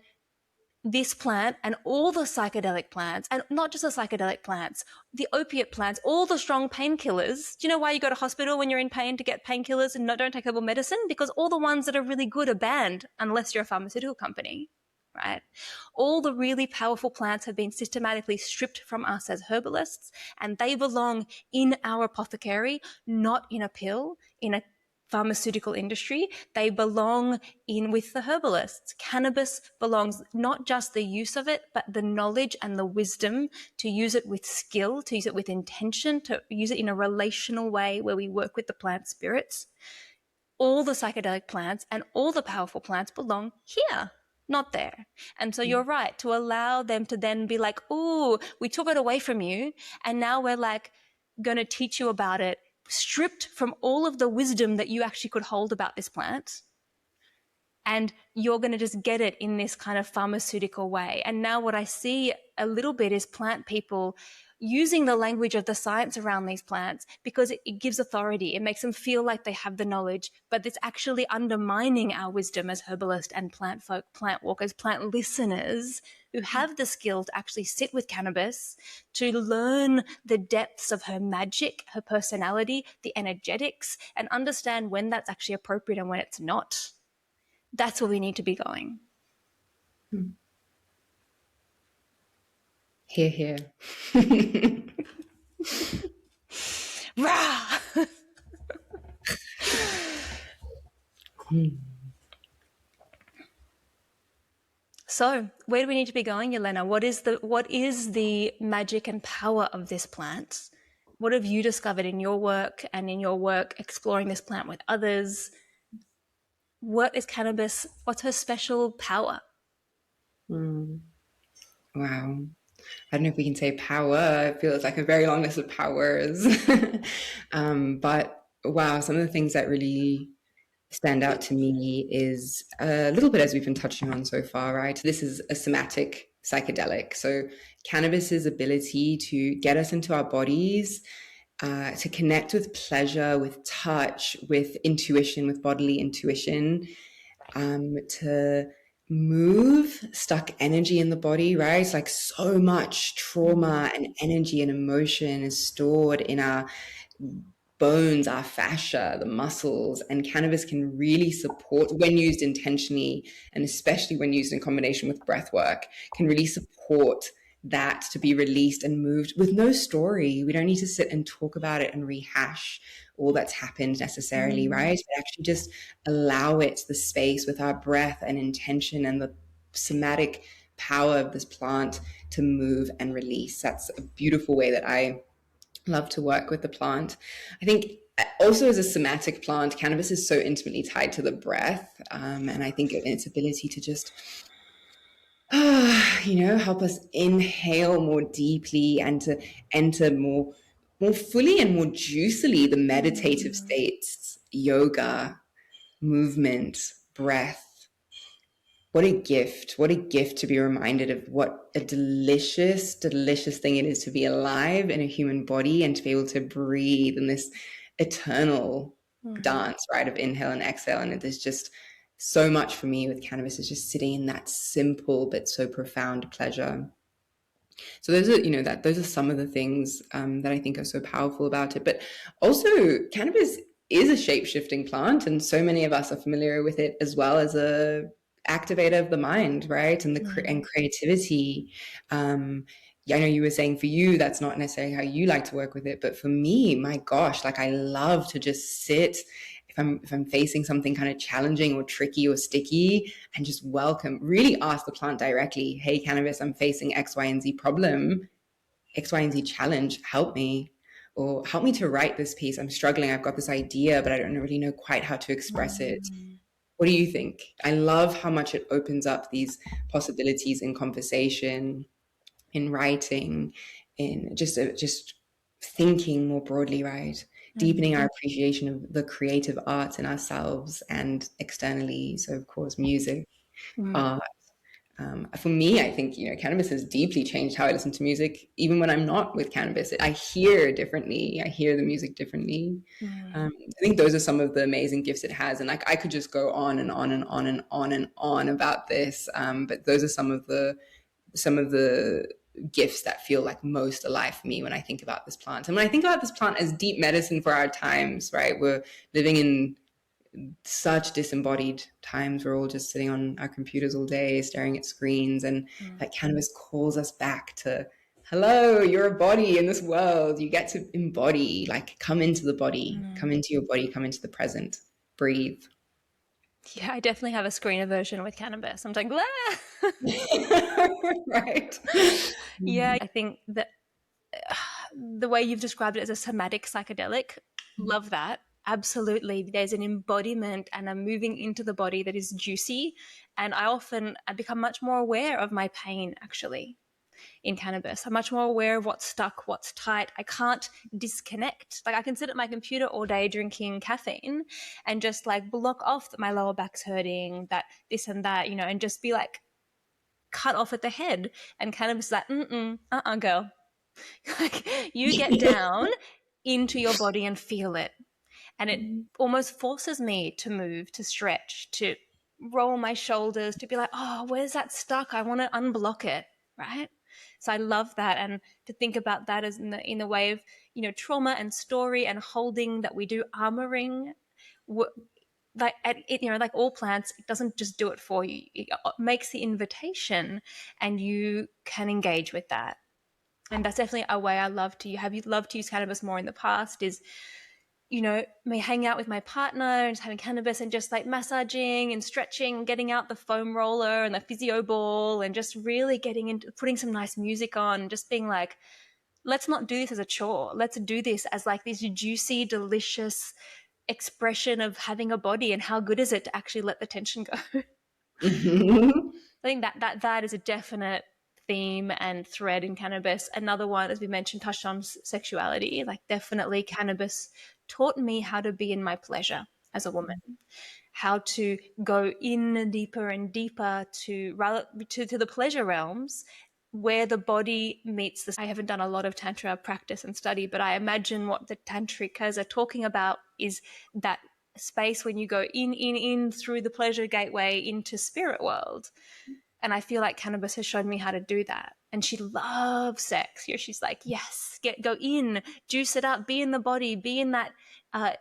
this plant and all the psychedelic plants, and not just the psychedelic plants, the opiate plants, all the strong painkillers. Do you know why you go to hospital when you're in pain to get painkillers and don't take herbal medicine? Because all the ones that are really good are banned unless you're a pharmaceutical company, right? All the really powerful plants have been systematically stripped from us as herbalists, and they belong in our apothecary, not in a pill, in a pharmaceutical industry. They belong in with the herbalists. Cannabis belongs not just the use of it, but the knowledge and the wisdom to use it with skill, to use it with intention, to use it in a relational way where we work with the plant spirits. All the psychedelic plants and all the powerful plants belong here, not there. And so you're right, to allow them to then be like, ooh, we took it away from you, and now we're like going to teach you about it, stripped from all of the wisdom that you actually could hold about this plant. And you're going to just get it in this kind of pharmaceutical way. And now what I see a little bit is plant people using the language of the science around these plants because it gives authority. It makes them feel like they have the knowledge, but it's actually undermining our wisdom as herbalists and plant folk, plant walkers, plant listeners who have the skill to actually sit with cannabis, to learn the depths of her magic, her personality, the energetics, and understand when that's actually appropriate and when it's not. That's where we need to be going. Hear, hear. Rah! So, where do we need to be going, Yelena? What is the magic and power of this plant? What have you discovered in your work and in your work exploring this plant with others? What is cannabis? What's her special power? Wow. I don't know if we can say power. It feels like a very long list of powers. But wow, some of the things that really stand out to me is a little bit as we've been touching on so far, right? This is a somatic psychedelic. So cannabis's ability to get us into our bodies, to connect with pleasure, with touch, with intuition, with bodily intuition, to move stuck energy in the body, right? It's like so much trauma and energy and emotion is stored in our bones, our fascia, the muscles, and cannabis can really support, when used intentionally, and especially when used in combination with breath work, can really support that to be released and moved with no story. We don't need to sit and talk about it and rehash all that's happened necessarily, right? But actually just allow it the space with our breath and intention and the somatic power of this plant to move and release. That's a beautiful way that I love to work with the plant. I think also as a somatic plant, cannabis is so intimately tied to the breath. And I think its ability to just, help us inhale more deeply and to enter more fully and more juicily the meditative states, yoga, movement, breath. What a gift. What a gift to be reminded of what a delicious, delicious thing it is to be alive in a human body and to be able to breathe in this eternal dance, right, of inhale and exhale. And there's just so much for me with cannabis is just sitting in that simple but so profound pleasure. So those are, those are some of the things that I think are so powerful about it. But also cannabis is a shape-shifting plant, and so many of us are familiar with it as well as a activator of the mind, right? And and creativity. I know you were saying for you, that's not necessarily how you like to work with it, but for me, my gosh, like I love to just sit if I'm facing something kind of challenging or tricky or sticky, and just really ask the plant directly, hey, cannabis, I'm facing X, Y, and Z problem, X, Y, and Z challenge, help me. Or help me to write this piece. I'm struggling. I've got this idea, but I don't really know quite how to express it. What do you think? I love how much it opens up these possibilities in conversation, in writing, in just thinking more broadly, right? Deepening our appreciation of the creative arts in ourselves and externally. So, of course, music, art. For me, I think, cannabis has deeply changed how I listen to music. Even when I'm not with cannabis, I hear differently. I hear the music differently. I think those are some of the amazing gifts it has. And like, I could just go on and on and on and on and on about this. But those are some of the gifts that feel like most alive for me when I think about this plant. And when I think about this plant as deep medicine for our times, right? We're living in such disembodied times. We're all just sitting on our computers all day, staring at screens, and that cannabis calls us back to, hello, you're a body in this world. You get to embody, like come into the body, come into your body, come into the present, breathe. Yeah, I definitely have a screener version with cannabis. I'm like, Right. Yeah, I think that the way you've described it as a somatic psychedelic, love that. Absolutely. There's an embodiment and a moving into the body that is juicy. And I become much more aware of my pain, actually, in cannabis. I'm much more aware of what's stuck, what's tight. I can't disconnect. Like I can sit at my computer all day drinking caffeine and just like block off that my lower back's hurting, that this and that, and just be like cut off at the head. And cannabis is like, girl. Like you get down into your body and feel it. And it almost forces me to move, to stretch, to roll my shoulders, to be like, oh, where's that stuck? I want to unblock it, right? So I love that, and to think about that as in the way of trauma and story and holding that we do armoring. Like all plants, it doesn't just do it for you. It makes the invitation, and you can engage with that. And that's definitely a way I love to use cannabis more in the past is, me hanging out with my partner and just having cannabis and just like massaging and stretching, getting out the foam roller and the physio ball and just really getting into putting some nice music on, just being like, let's not do this as a chore. Let's do this as like this juicy, delicious expression of having a body, and how good is it to actually let the tension go. I think that is a definite theme and thread in cannabis. Another one, as we mentioned, touched on sexuality. Like definitely cannabis taught me how to be in my pleasure as a woman, how to go in deeper and deeper to the pleasure realms where the body meets the. I haven't done a lot of tantra practice and study, but I imagine what the tantrikas are talking about is that space when you go in through the pleasure gateway into spirit world. And I feel like cannabis has shown me how to do that. And she loves sex. She's like, yes, go in, juice it up, be in the body, be in that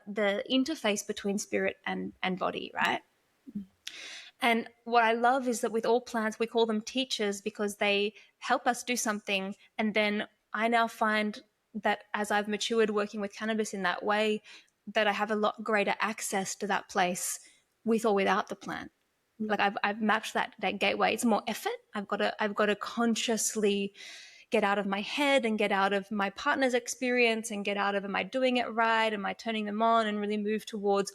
the interface between spirit and body, right? And what I love is that with all plants, we call them teachers because they help us do something. And then I now find that as I've matured working with cannabis in that way, that I have a lot greater access to that place with or without the plant. Like I've mapped that gateway. It's more effort. I've got to consciously get out of my head and get out of my partner's experience and get out of, am I doing it right? Am I turning them on? And really move towards,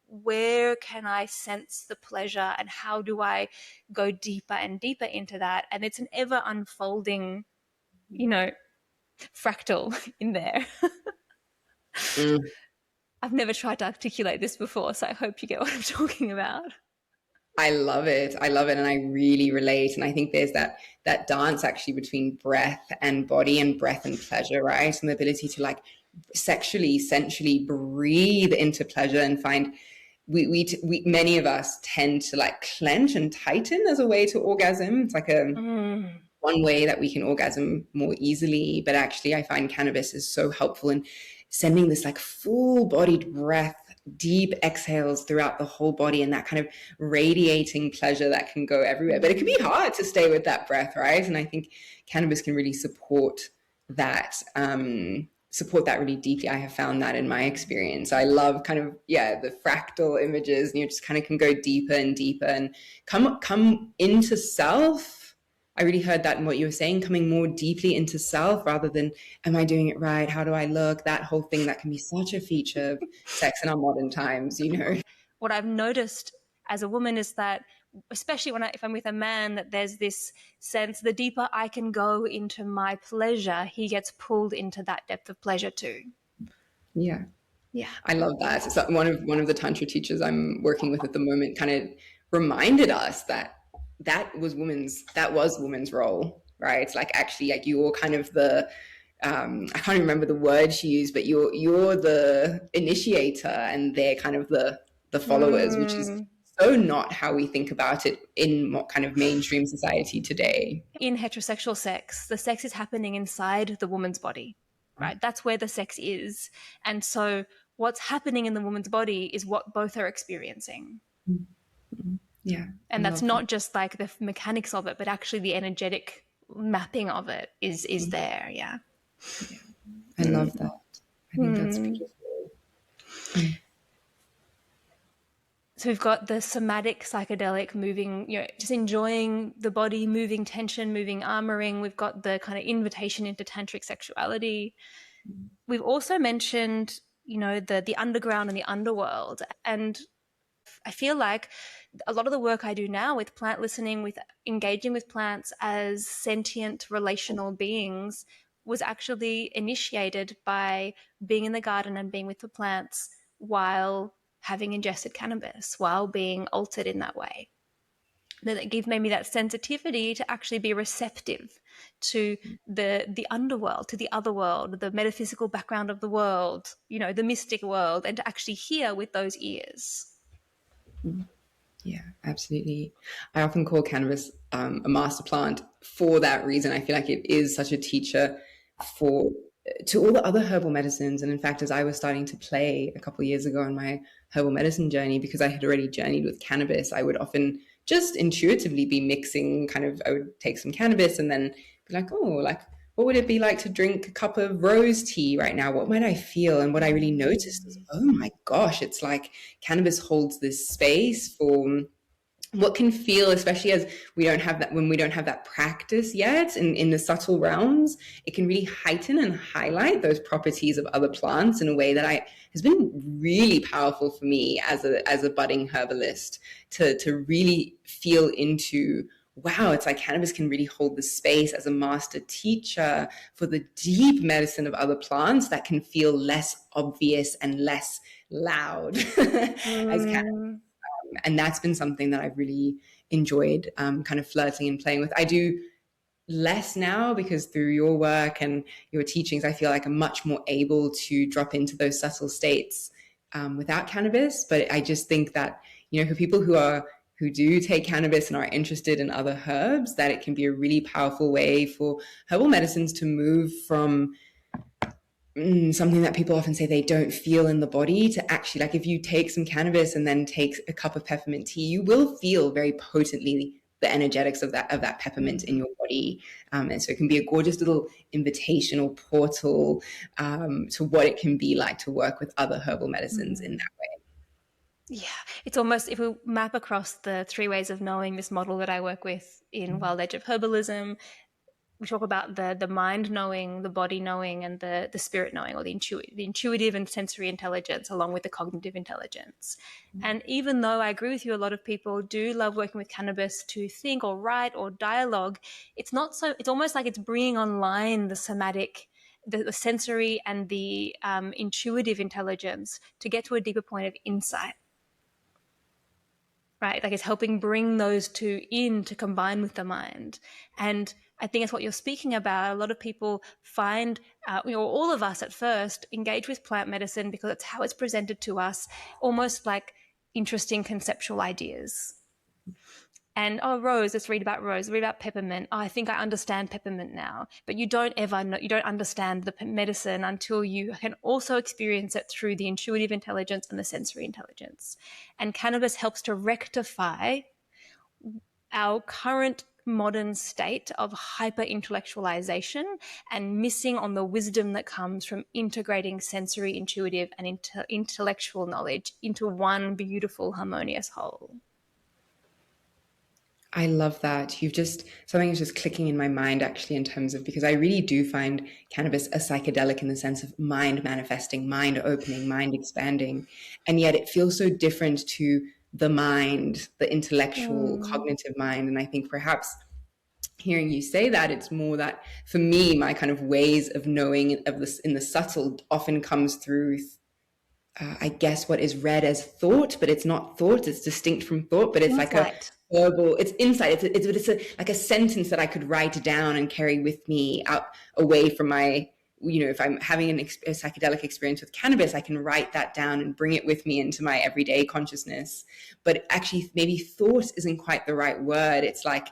where can I sense the pleasure and how do I go deeper and deeper into that? And it's an ever unfolding, fractal in there. I've never tried to articulate this before, so I hope you get what I'm talking about. I love it. I love it. And I really relate. And I think there's that dance actually between breath and body, and breath and pleasure, right? And the ability to like sexually, sensually breathe into pleasure and find we many of us tend to like clench and tighten as a way to orgasm. It's like one way that we can orgasm more easily. But actually I find cannabis is so helpful in sending this like full bodied breath, deep exhales throughout the whole body, and that kind of radiating pleasure that can go everywhere. But it can be hard to stay with that breath, right? And I think cannabis can really support that really deeply. I have found that in my experience. I love kind of, the fractal images, and you just kind of can go deeper and deeper and come into self. I really heard that in what you were saying, coming more deeply into self rather than, am I doing it right? How do I look? That whole thing that can be such a feature of sex in our modern times, What I've noticed as a woman is that, especially if I'm with a man, that there's this sense, the deeper I can go into my pleasure, he gets pulled into that depth of pleasure too. Yeah. I love that. So one of the tantra teachers I'm working with at the moment kind of reminded us that was women's role, right? It's like, actually, like, you're kind of the I can't remember the word she used, but you're the initiator and they're kind of the followers, which is so not how we think about it in what kind of mainstream society today. In heterosexual sex, the sex is happening inside the woman's body, right? That's where the sex is. And so what's happening in the woman's body is what both are experiencing. Yeah. And that's not just like the mechanics of it, but actually the energetic mapping of it is there. Yeah. I love that. I think that's beautiful. So we've got the somatic psychedelic moving, just enjoying the body, moving tension, moving armoring. We've got the kind of invitation into tantric sexuality. We've also mentioned, the underground and the underworld. And I feel like a lot of the work I do now with plant listening, with engaging with plants as sentient relational beings, was actually initiated by being in the garden and being with the plants while having ingested cannabis, while being altered in that way. That made me that sensitivity to actually be receptive to the underworld, to the other world, the metaphysical background of the world, the mystic world, and to actually hear with those ears. Yeah, absolutely. I often call cannabis a master plant for that reason. I feel like it is such a teacher to all the other herbal medicines. And in fact, as I was starting to play a couple of years ago on my herbal medicine journey, because I had already journeyed with cannabis, I would often just intuitively be mixing I would take some cannabis and then be like, what would it be like to drink a cup of rose tea right now? What might I feel? And what I really noticed is, oh my gosh, it's like cannabis holds this space for what can feel, especially as when we don't have that practice yet in the subtle realms, it can really heighten and highlight those properties of other plants in a way that has been really powerful for me as a budding herbalist to really feel into, wow, it's like cannabis can really hold the space as a master teacher for the deep medicine of other plants that can feel less obvious and less loud as cannabis. And that's been something that I've really enjoyed kind of flirting and playing with. I do less now because through your work and your teachings, I feel like I'm much more able to drop into those subtle states without cannabis. But I just think that, for people who do take cannabis and are interested in other herbs, that it can be a really powerful way for herbal medicines to move from something that people often say they don't feel in the body to actually, like, if you take some cannabis and then take a cup of peppermint tea, you will feel very potently the energetics of that peppermint in your body. And so it can be a gorgeous little invitation or portal to what it can be like to work with other herbal medicines in that way. Yeah, it's almost, if we map across the 3 ways of knowing, this model that I work with in Wild Edge of Herbalism, we talk about the mind knowing, the body knowing, and the spirit knowing, or the intuitive and sensory intelligence, along with the cognitive intelligence. And even though I agree with you, a lot of people do love working with cannabis to think or write or dialogue, it's not so. It's almost like it's bringing online the somatic, the sensory, and the intuitive intelligence to get to a deeper point of insight. Right? Like, it's helping bring those two in to combine with the mind. And I think it's what you're speaking about. A lot of people find, all of us at first engage with plant medicine because it's how it's presented to us, almost like interesting conceptual ideas. And, oh, rose, let's read about rose, read about peppermint. Oh, I think I understand peppermint now. But you don't ever know, you don't understand the medicine until you can also experience it through the intuitive intelligence and the sensory intelligence. And cannabis helps to rectify our current modern state of hyper intellectualization and missing on the wisdom that comes from integrating sensory, intuitive, and intellectual knowledge into one beautiful, harmonious whole. I love that. Something is just clicking in my mind, actually, in terms of, because I really do find cannabis a psychedelic in the sense of mind manifesting, mind opening, mind expanding. And yet it feels so different to the mind, the intellectual, cognitive mind. And I think perhaps hearing you say that, it's more that, for me, my kind of ways of knowing of this in the subtle often comes through, I guess, what is read as thought, but it's not thought. It's distinct from thought, but it's Insight. like a verbal, it's insight. It's like a sentence that I could write down and carry with me out away from my, if I'm having a psychedelic experience with cannabis, I can write that down and bring it with me into my everyday consciousness. But actually, maybe thought isn't quite the right word. It's like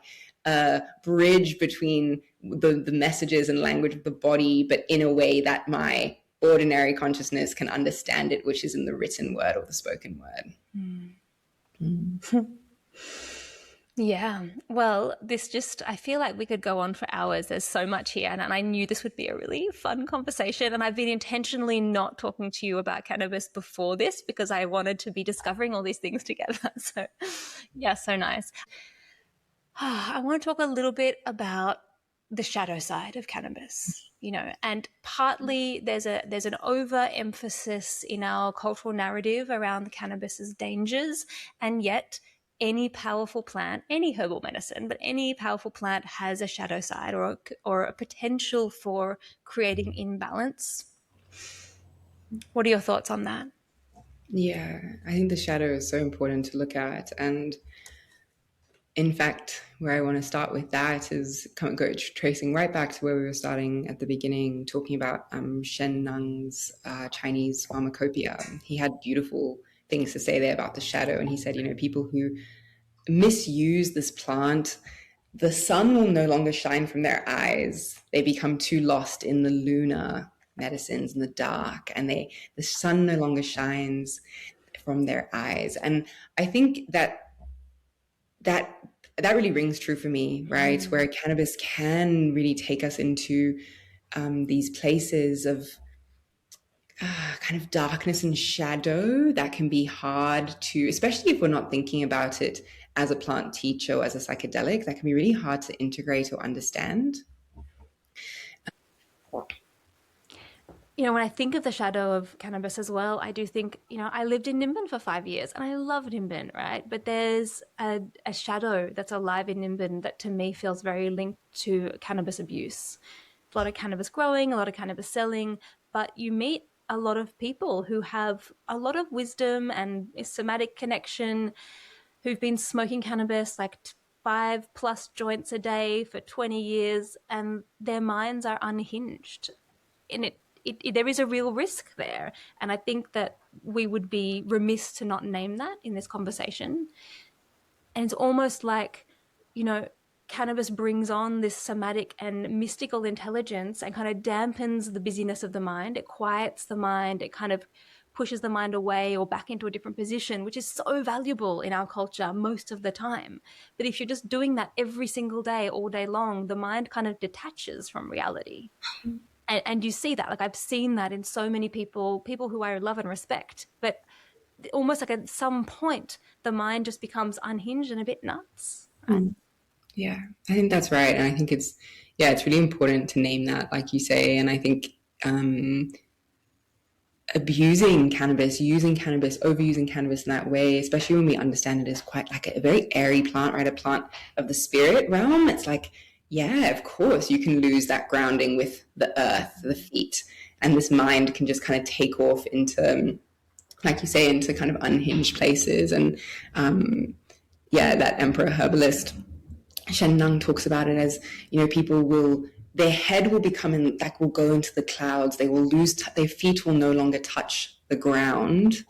a bridge between the messages and language of the body, but in a way that my ordinary consciousness can understand it, which is in the written word or the spoken word. Yeah. Well, I feel like we could go on for hours. There's so much here. And I knew this would be a really fun conversation. And I've been intentionally not talking to you about cannabis before this because I wanted to be discovering all these things together. So, yeah, so nice. I want to talk a little bit about the shadow side of cannabis, and partly there's an overemphasis in our cultural narrative around cannabis's dangers, and yet any powerful plant, any herbal medicine, but any powerful plant has a shadow side or a potential for creating imbalance. What are your thoughts on that? Yeah, I think the shadow is so important to look at. And in fact, where I want to start with that is tracing right back to where we were starting at the beginning, talking about Shen Nung's Chinese pharmacopoeia. He had beautiful things to say there about the shadow. And he said, people who misuse this plant, the sun will no longer shine from their eyes. They become too lost in the lunar medicines in the dark, and the sun no longer shines from their eyes. And I think that really rings true for me, right? Where cannabis can really take us into these places of kind of darkness and shadow that can be hard to, especially if we're not thinking about it as a plant teacher or as a psychedelic, that can be really hard to integrate or understand. When I think of the shadow of cannabis as well, I do think, I lived in Nimbin for 5 years and I love Nimbin, right? But there's a shadow that's alive in Nimbin that to me feels very linked to cannabis abuse. A lot of cannabis growing, a lot of cannabis selling, but you meet a lot of people who have a lot of wisdom and a somatic connection, who've been smoking cannabis like 5+ joints a day for 20 years, and their minds are unhinged. And there is a real risk there. And I think that we would be remiss to not name that in this conversation. And it's almost like, you know, cannabis brings on this somatic and mystical intelligence and kind of dampens the busyness of the mind. It quiets the mind. It kind of pushes the mind away or back into a different position, which is so valuable in our culture most of the time. But if you're just doing that every single day, all day long, the mind kind of detaches from reality. And you see that, like I've seen that in so many people who I love and respect, but almost like at some point, the mind just becomes unhinged and a bit nuts. Right? Yeah, I think that's right. And I think it's really important to name that, like you say. And I think abusing cannabis, using cannabis, overusing cannabis in that way, especially when we understand it as quite like a very airy plant, right? A plant of the spirit realm. It's like, yeah, of course, you can lose that grounding with the earth, the feet, and this mind can just kind of take off into, like you say, into kind of unhinged places. And that emperor herbalist Shen Nung talks about it as, people will, their head will become will go into the clouds. They will lose, their feet will no longer touch the ground.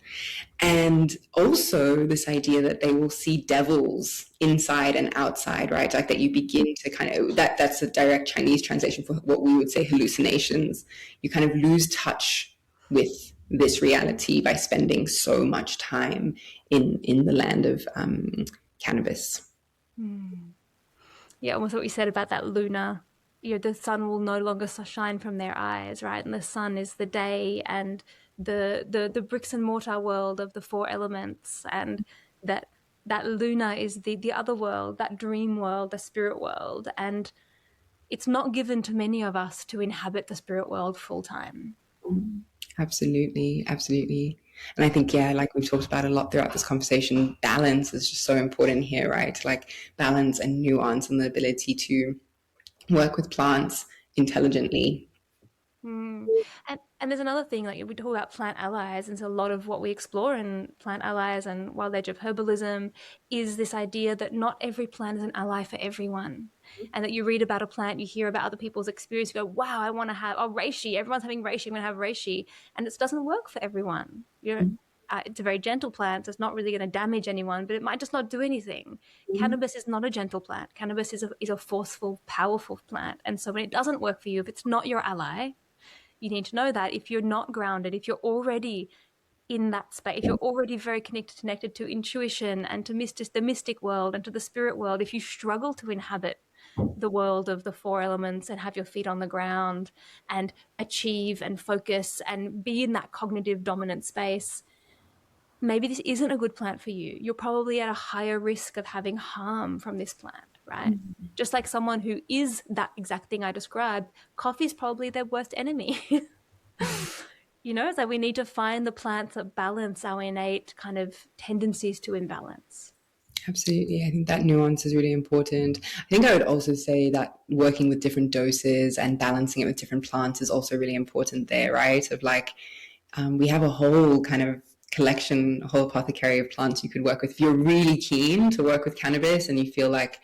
And also this idea that they will see devils inside and outside, right? Like that you begin to kind of, that's a direct Chinese translation for what we would say hallucinations. You kind of lose touch with this reality by spending so much time in the land of cannabis. Yeah, almost what we said about that lunar, the sun will no longer shine from their eyes, right? And the sun is the day and the bricks and mortar world of the four elements, and that luna is the other world, that dream world, the spirit world. And it's not given to many of us to inhabit the spirit world full time. Absolutely, absolutely. And I think, like we've talked about a lot throughout this conversation, balance is just so important here, right? Like balance and nuance and the ability to work with plants intelligently. And there's another thing, like we talk about plant allies, and so a lot of what we explore in plant allies and wild age of herbalism is this idea that not every plant is an ally for everyone. And that you read about a plant, you hear about other people's experience, you go, wow, I want to have, reishi, everyone's having reishi, I'm going to have reishi. And it doesn't work for everyone. It's a very gentle plant, so it's not really going to damage anyone, but it might just not do anything. Cannabis is not a gentle plant. Cannabis is a forceful, powerful plant. And so when it doesn't work for you, if it's not your ally, you need to know that if you're not grounded, if you're already in that space, if you're already very connected to intuition and to the mystic world and to the spirit world, if you struggle to inhabit the world of the four elements and have your feet on the ground and achieve and focus and be in that cognitive dominant space, maybe this isn't a good plant for you. You're probably at a higher risk of having harm from this plant, right? Just like someone who is that exact thing I described, coffee is probably their worst enemy. It's like we need to find the plants that balance our innate kind of tendencies to imbalance. Absolutely. I think that nuance is really important. I think I would also say that working with different doses and balancing it with different plants is also really important there, right? Of like, we have a whole kind of collection, a whole apothecary of plants you could work with. If you're really keen to work with cannabis and you feel like,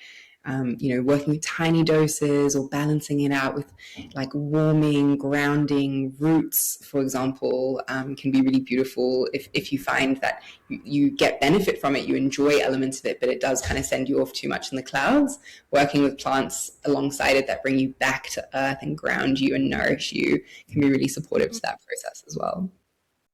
working with tiny doses or balancing it out with like warming, grounding roots, for example, can be really beautiful. If you find that you get benefit from it, you enjoy elements of it, but it does kind of send you off too much in the clouds, working with plants alongside it that bring you back to earth and ground you and nourish you can be really supportive to that process as well.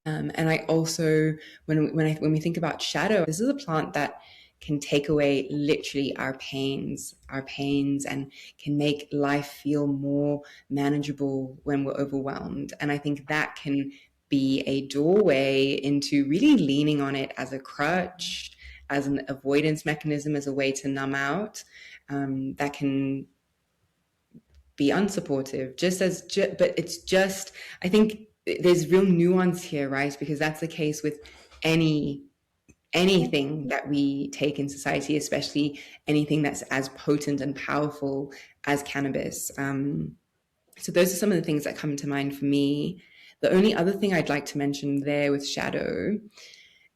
And I also, when we think about shadow, this is a plant that can take away literally our pains, and can make life feel more manageable when we're overwhelmed. And I think that can be a doorway into really leaning on it as a crutch, as an avoidance mechanism, as a way to numb out. That can be unsupportive, but it's just, I think there's real nuance here, right? Because that's the case with anything that we take in society, especially anything that's as potent and powerful as cannabis. So those are some of the things that come to mind for me. The only other thing I'd like to mention there with shadow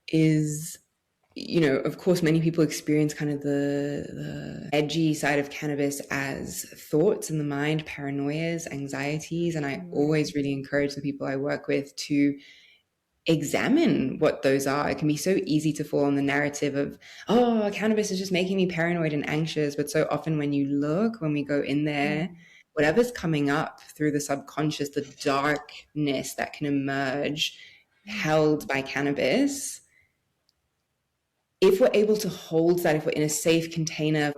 is, of course, many people experience kind of the edgy side of cannabis as thoughts in the mind, paranoias, anxieties. And I always really encourage the people I work with to examine what those are. It can be so easy to fall on the narrative of, oh, cannabis is just making me paranoid and anxious. But so often when you look, when we go in there, whatever's coming up through the subconscious, the darkness that can emerge held by cannabis, if we're able to hold that, if we're in a safe container,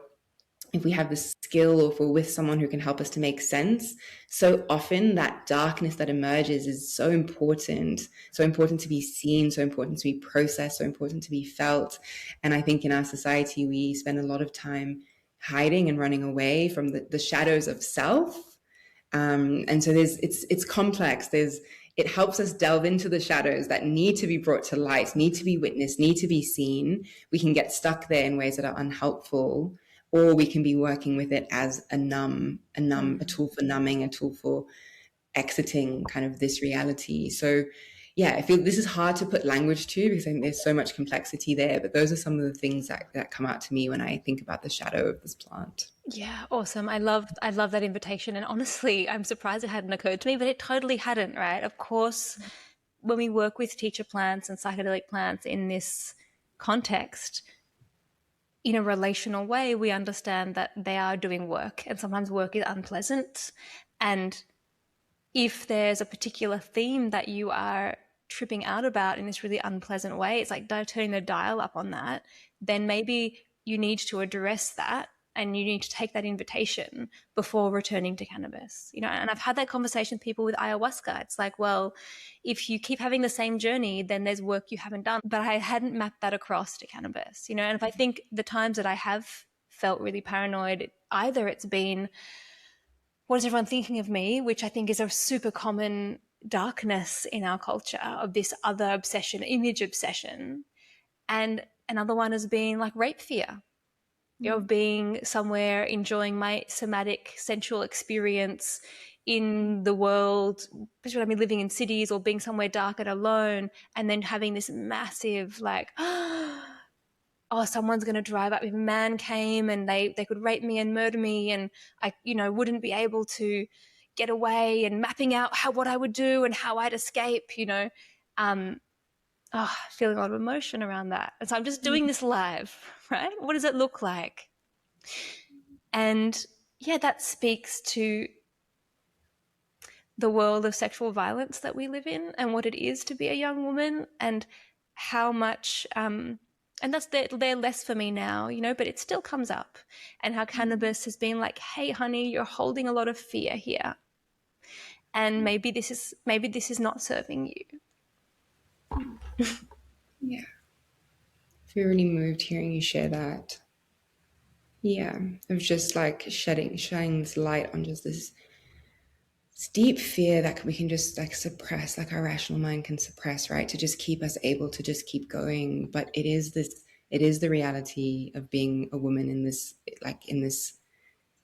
if we have the skill, or if we're with someone who can help us to make sense, so often that darkness that emerges is so important to be seen, so important to be processed, so important to be felt. And I think in our society, we spend a lot of time hiding and running away from the shadows of self. And so it's complex. It helps us delve into the shadows that need to be brought to light, need to be witnessed, need to be seen. We can get stuck there in ways that are unhelpful, or we can be working with it as a tool for numbing, a tool for exiting kind of this reality. So yeah, I feel this is hard to put language to, because I think there's so much complexity there, but those are some of the things that come out to me when I think about the shadow of this plant. Yeah, awesome. I love that invitation. And honestly, I'm surprised it hadn't occurred to me, but it totally hadn't, right? Of course, when we work with teacher plants and psychedelic plants in this context, in a relational way, we understand that they are doing work, and sometimes work is unpleasant. And if there's a particular theme that you are tripping out about in this really unpleasant way, it's like turning the dial up on that, then maybe you need to address that, and you need to take that invitation before returning to cannabis. And I've had that conversation with people with ayahuasca. It's like, well, if you keep having the same journey, then there's work you haven't done. But I hadn't mapped that across to cannabis, and if I think the times that I have felt really paranoid, either it's been, what is everyone thinking of me, which I think is a super common darkness in our culture, of this other obsession, image obsession. And another one has been like rape fear, of being somewhere enjoying my somatic sensual experience in the world, especially when I've been living in cities, or being somewhere dark and alone, and then having this massive like, oh, someone's going to drive up. If a man came and they could rape me and murder me, and I, wouldn't be able to get away, and mapping out what I would do and how I'd escape, feeling a lot of emotion around that. And so I'm just doing this live, right? What does it look like? And yeah, that speaks to the world of sexual violence that we live in, and what it is to be a young woman, and how much, and that's they're less for me now, but it still comes up, and how cannabis has been like, hey, honey, you're holding a lot of fear here, and maybe this is not serving you. Yeah. I feel really moved hearing you share that. Yeah. Of just like shining this light on just this deep fear that we can just like suppress, like our rational mind can suppress, right? To just keep us able to just keep going. But it is the reality of being a woman in this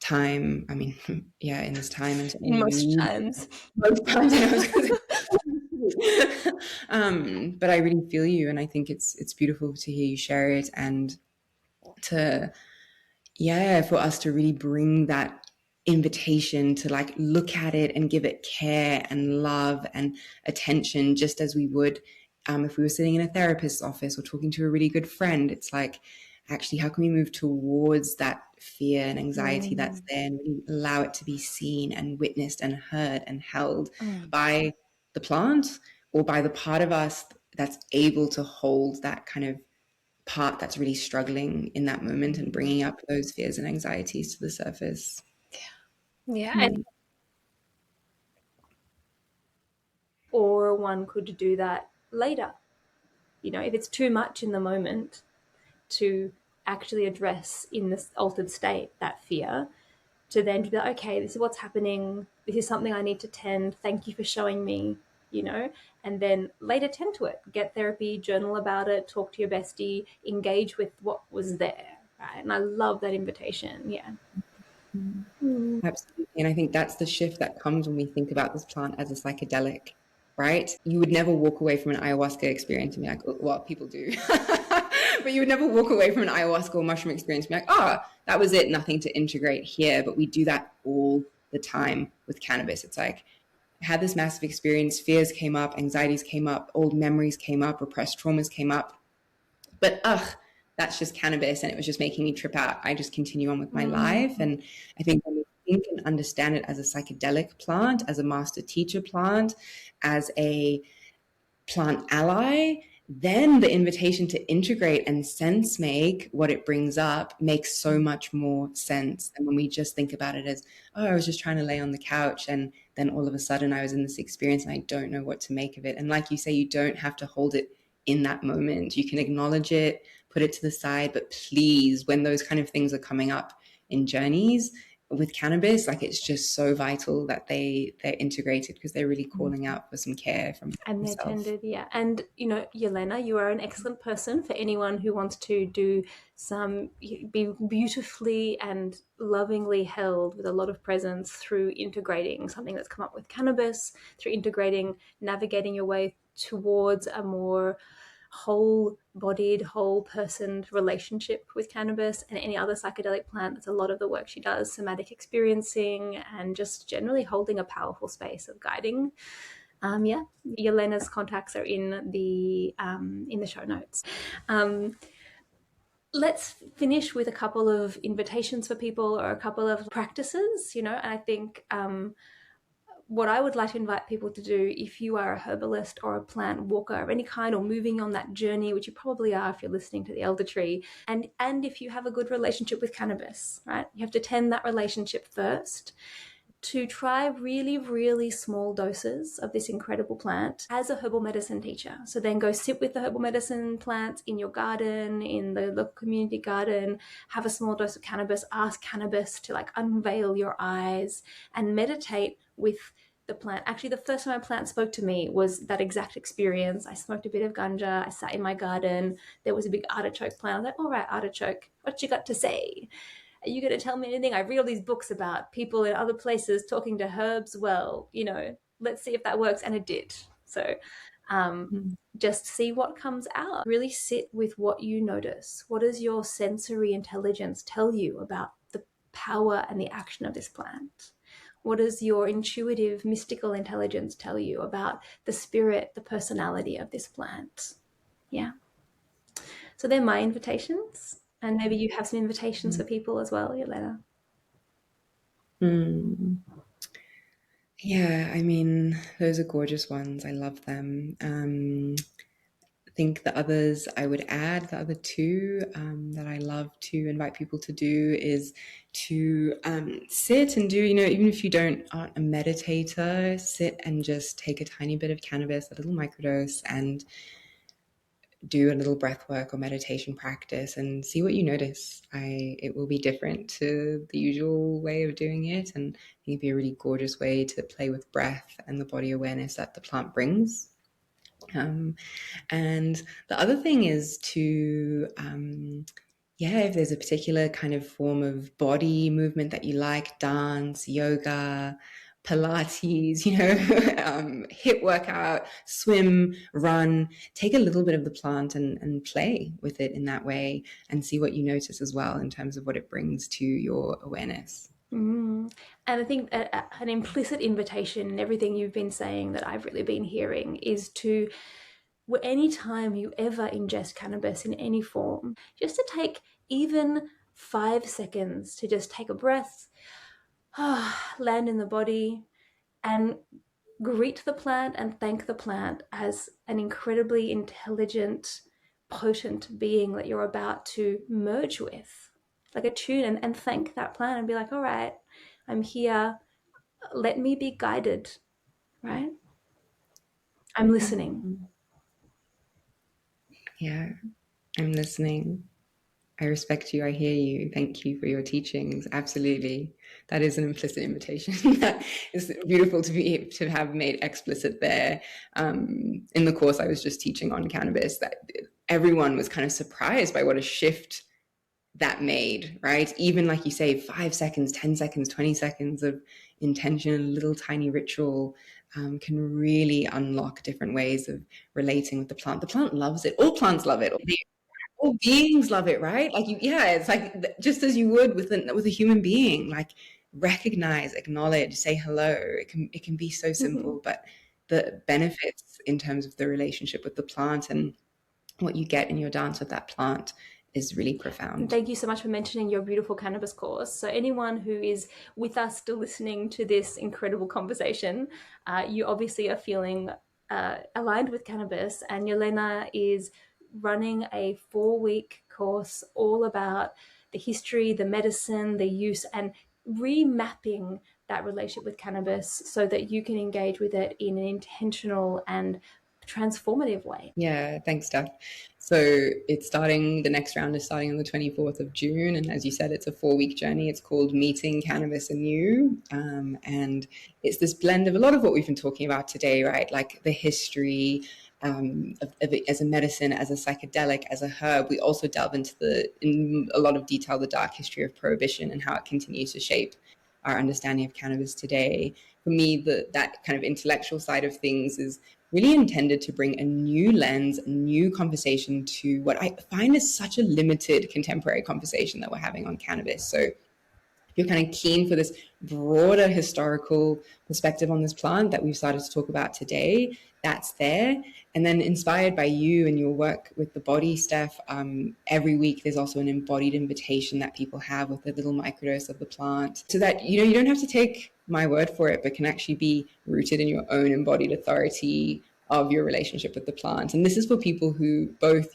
time. I mean, yeah, in this time, and Most times. But I really feel you, and I think it's beautiful to hear you share it, and for us to really bring that invitation to like look at it and give it care and love and attention, just as we would if we were sitting in a therapist's office or talking to a really good friend. It's like, actually, how can we move towards that fear and anxiety that's there, and really allow it to be seen and witnessed and heard and held by the plant, or by the part of us that's able to hold that kind of part that's really struggling in that moment, and bringing up those fears and anxieties to the surface. Yeah. And or one could do that later. If it's too much in the moment to actually address in this altered state that fear, to then be like, okay, this is what's happening. This is something I need to tend. Thank you for showing me, and then later tend to it. Get therapy, journal about it, talk to your bestie, engage with what was there, right? And I love that invitation. Yeah. Absolutely. And I think that's the shift that comes when we think about this plant as a psychedelic, right? You would never walk away from an ayahuasca experience and be like, oh, well, people do. But you would never walk away from an ayahuasca or mushroom experience and be like, oh, that was it, nothing to integrate here. But we do that all the time with cannabis. It's like, had this massive experience. Fears came up, anxieties came up, old memories came up, repressed traumas came up. But that's just cannabis, and it was just making me trip out. I just continue on with my life. And I think when we think and understand it as a psychedelic plant, as a master teacher plant, as a plant ally, then the invitation to integrate and sense make what it brings up makes so much more sense than when we just think about it as, oh, I was just trying to lay on the couch and then all of a sudden I was in this experience and I don't know what to make of it. And like you say, you don't have to hold it in that moment. You can acknowledge it, put it to the side, but please, when those kind of things are coming up in journeys with cannabis, like it's just so vital that they're integrated, because they're really calling out for some care from and they're themselves. tended. Yeah. And Yelena, you are an excellent person for anyone who wants to do be beautifully and lovingly held with a lot of presence through integrating something that's come up with cannabis, through integrating, navigating your way towards a more whole-bodied, whole-personed relationship with cannabis and any other psychedelic plant. That's a lot of the work she does, somatic experiencing and just generally holding a powerful space of guiding. Yelena's contacts are in the show notes. Let's finish with a couple of invitations for people, or a couple of practices, and I think what I would like to invite people to do, if you are a herbalist or a plant walker of any kind, or moving on that journey, which you probably are if you're listening to the Elder Tree, and if you have a good relationship with cannabis, right? You have to tend that relationship first, to try really, really small doses of this incredible plant as a herbal medicine teacher. So then go sit with the herbal medicine plants in your garden, in the local community garden, have a small dose of cannabis, ask cannabis to unveil your eyes and meditate with the plant. Actually, the first time a plant spoke to me was that exact experience. I smoked a bit of ganja, I sat in my garden, there was a big artichoke plant. I was like, all right, artichoke, what you got to say? Are you going to tell me anything? I read all these books about people in other places talking to herbs. Well, let's see if that works. And it did. So just see what comes out. Really sit with what you notice. What does your sensory intelligence tell you about the power and the action of this plant? What does your intuitive, mystical intelligence tell you about the spirit, the personality of this plant? Yeah. So they're my invitations. And maybe you have some invitations for people as well, Yelena. Yeah, I mean, those are gorgeous ones. I love them. I think the others I would add, the other two that I love to invite people to do is to sit and do, even if you aren't a meditator, sit and just take a tiny bit of cannabis, a little microdose, and do a little breath work or meditation practice and see what you notice. It will be different to the usual way of doing it, and I think it'd be a really gorgeous way to play with breath and the body awareness that the plant brings. And the other thing is to, if there's a particular kind of form of body movement that you like, dance, yoga, Pilates, HIIT workout, swim, run, take a little bit of the plant and play with it in that way, and see what you notice as well in terms of what it brings to your awareness. And I think an implicit invitation in everything you've been saying that I've really been hearing is to, anytime you ever ingest cannabis in any form, just to take even 5 seconds to just take a breath, land in the body, and greet the plant and thank the plant as an incredibly intelligent, potent being that you're about to merge with. Attune and thank that plant and be like, all right, I'm here. Let me be guided, right? I'm listening. Yeah, I'm listening. I respect you. I hear you. Thank you for your teachings. Absolutely. That is an implicit invitation. That is beautiful to have made explicit there. In the course I was just teaching on cannabis, that everyone was kind of surprised by what a shift that made, right? Even like you say, 5 seconds, 10 seconds, 20 seconds of intention, a little tiny ritual can really unlock different ways of relating with the plant. The plant loves it. All plants love it. All beings love it, right? It's like just as you would with a human being. Like, recognize, acknowledge, say hello. It can be so simple, but the benefits in terms of the relationship with the plant and what you get in your dance with that plant is really profound. Thank you so much for mentioning your beautiful cannabis course. So anyone who is with us still listening to this incredible conversation, you obviously are feeling aligned with cannabis, and Yelena is running a 4-week course all about the history, the medicine, the use, and remapping that relationship with cannabis so that you can engage with it in an intentional and transformative way. Yeah, thanks, Steph. So the next round is starting on the 24th of June. And as you said, it's a 4-week journey. It's called Meeting Cannabis Anew. And it's this blend of a lot of what we've been talking about today, right? Like the history of it as a medicine, as a psychedelic, as a herb. We also delve into in a lot of detail, the dark history of prohibition and how it continues to shape our understanding of cannabis today. For me, that kind of intellectual side of things is really intended to bring a new lens, a new conversation to what I find is such a limited contemporary conversation that we're having on cannabis. So if you're kind of keen for this broader historical perspective on this plant that we've started to talk about today, that's there. And then inspired by you and your work with the body, Steph, every week there's also an embodied invitation that people have with a little microdose of the plant, so that, you don't have to take my word for it, but can actually be rooted in your own embodied authority of your relationship with the plant. And this is for people who both,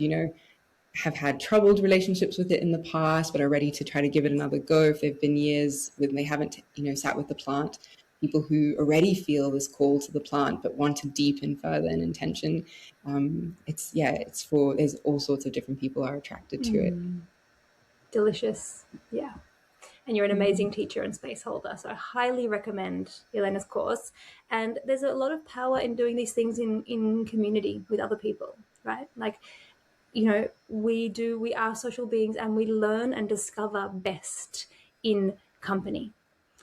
have had troubled relationships with it in the past, but are ready to try to give it another go if they've been years when they haven't, sat with the plant. People who already feel this call to the plant, but want to deepen further in intention. There's all sorts of different people are attracted to it. Delicious. Yeah. And you're an amazing teacher and space holder. So I highly recommend Yelena's course. And there's a lot of power in doing these things in community with other people, right? Like, we are social beings, and we learn and discover best in company.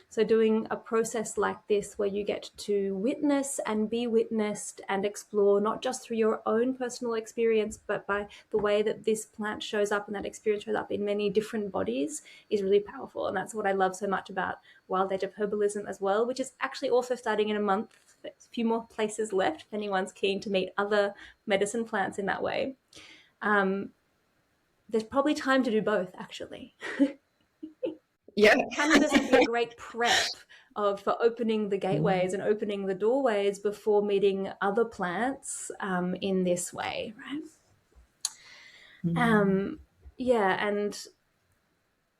So doing a process like this where you get to witness and be witnessed and explore not just through your own personal experience, but by the way that this plant shows up and that experience shows up in many different bodies is really powerful. And that's what I love so much about Wild Edge of Herbalism as well, which is actually also starting in a month. There's a few more places left if anyone's keen to meet other medicine plants in that way. There's probably time to do both, actually. Yeah. Cannabis would be a great prep for opening the gateways and opening the doorways before meeting other plants in this way, right? And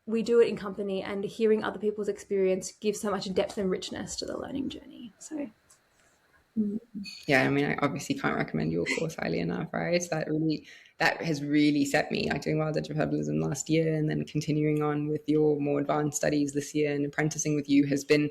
we do it in company, and hearing other people's experience gives so much depth and richness to the learning journey. So yeah, I mean, I obviously can't recommend your course highly enough, right? That has really set me. I'm doing Wild Edge of Herbalism last year, and then continuing on with your more advanced studies this year, and apprenticing with you has been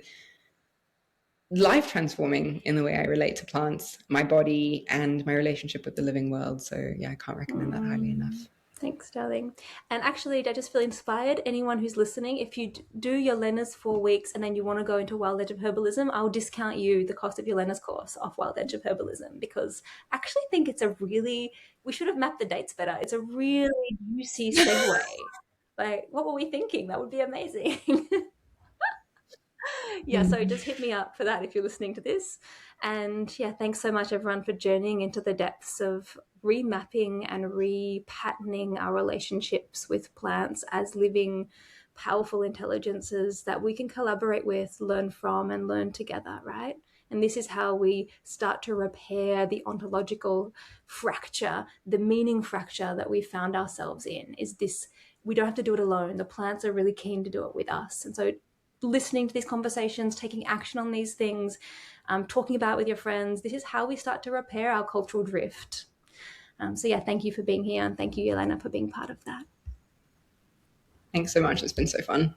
life transforming in the way I relate to plants, my body, and my relationship with the living world. So yeah, I can't recommend that highly enough. Thanks, darling. And actually, I just feel inspired. Anyone who's listening, if you do Yelena's 4 weeks and then you want to go into Wild Edge of Herbalism, I'll discount you the cost of Yelena's course off Wild Edge of Herbalism, because I actually think we should have mapped the dates better. It's a really juicy segue. Like, what were we thinking? That would be amazing. Yeah, so just hit me up for that if you're listening to this. And yeah, thanks so much, everyone, for journeying into the depths of remapping and repatterning our relationships with plants as living, powerful intelligences that we can collaborate with, learn from, and learn together, right? And this is how we start to repair the ontological fracture, the meaning fracture that we found ourselves in. Is this, we don't have to do it alone. The plants are really keen to do it with us. And so listening to these conversations, taking action on these things, talking about it with your friends, this is how we start to repair our cultural drift. So yeah, thank you for being here, and thank you, Yelena, for being part of that. Thanks so much. It's been so fun.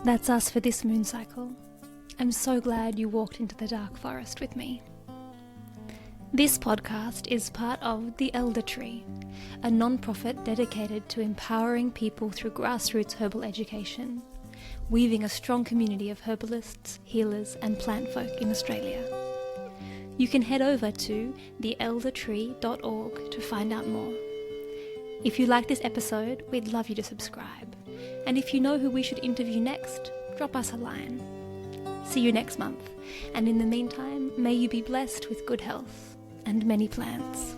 That's us for this moon cycle. I'm so glad you walked into the dark forest with me. This podcast is part of The Elder Tree, a non-profit dedicated to empowering people through grassroots herbal education, weaving a strong community of herbalists, healers, and plant folk in Australia. You can head over to theeldertree.org to find out more. If you like this episode, we'd love you to subscribe. And if you know who we should interview next, drop us a line. See you next month. And in the meantime, may you be blessed with good health and many plants.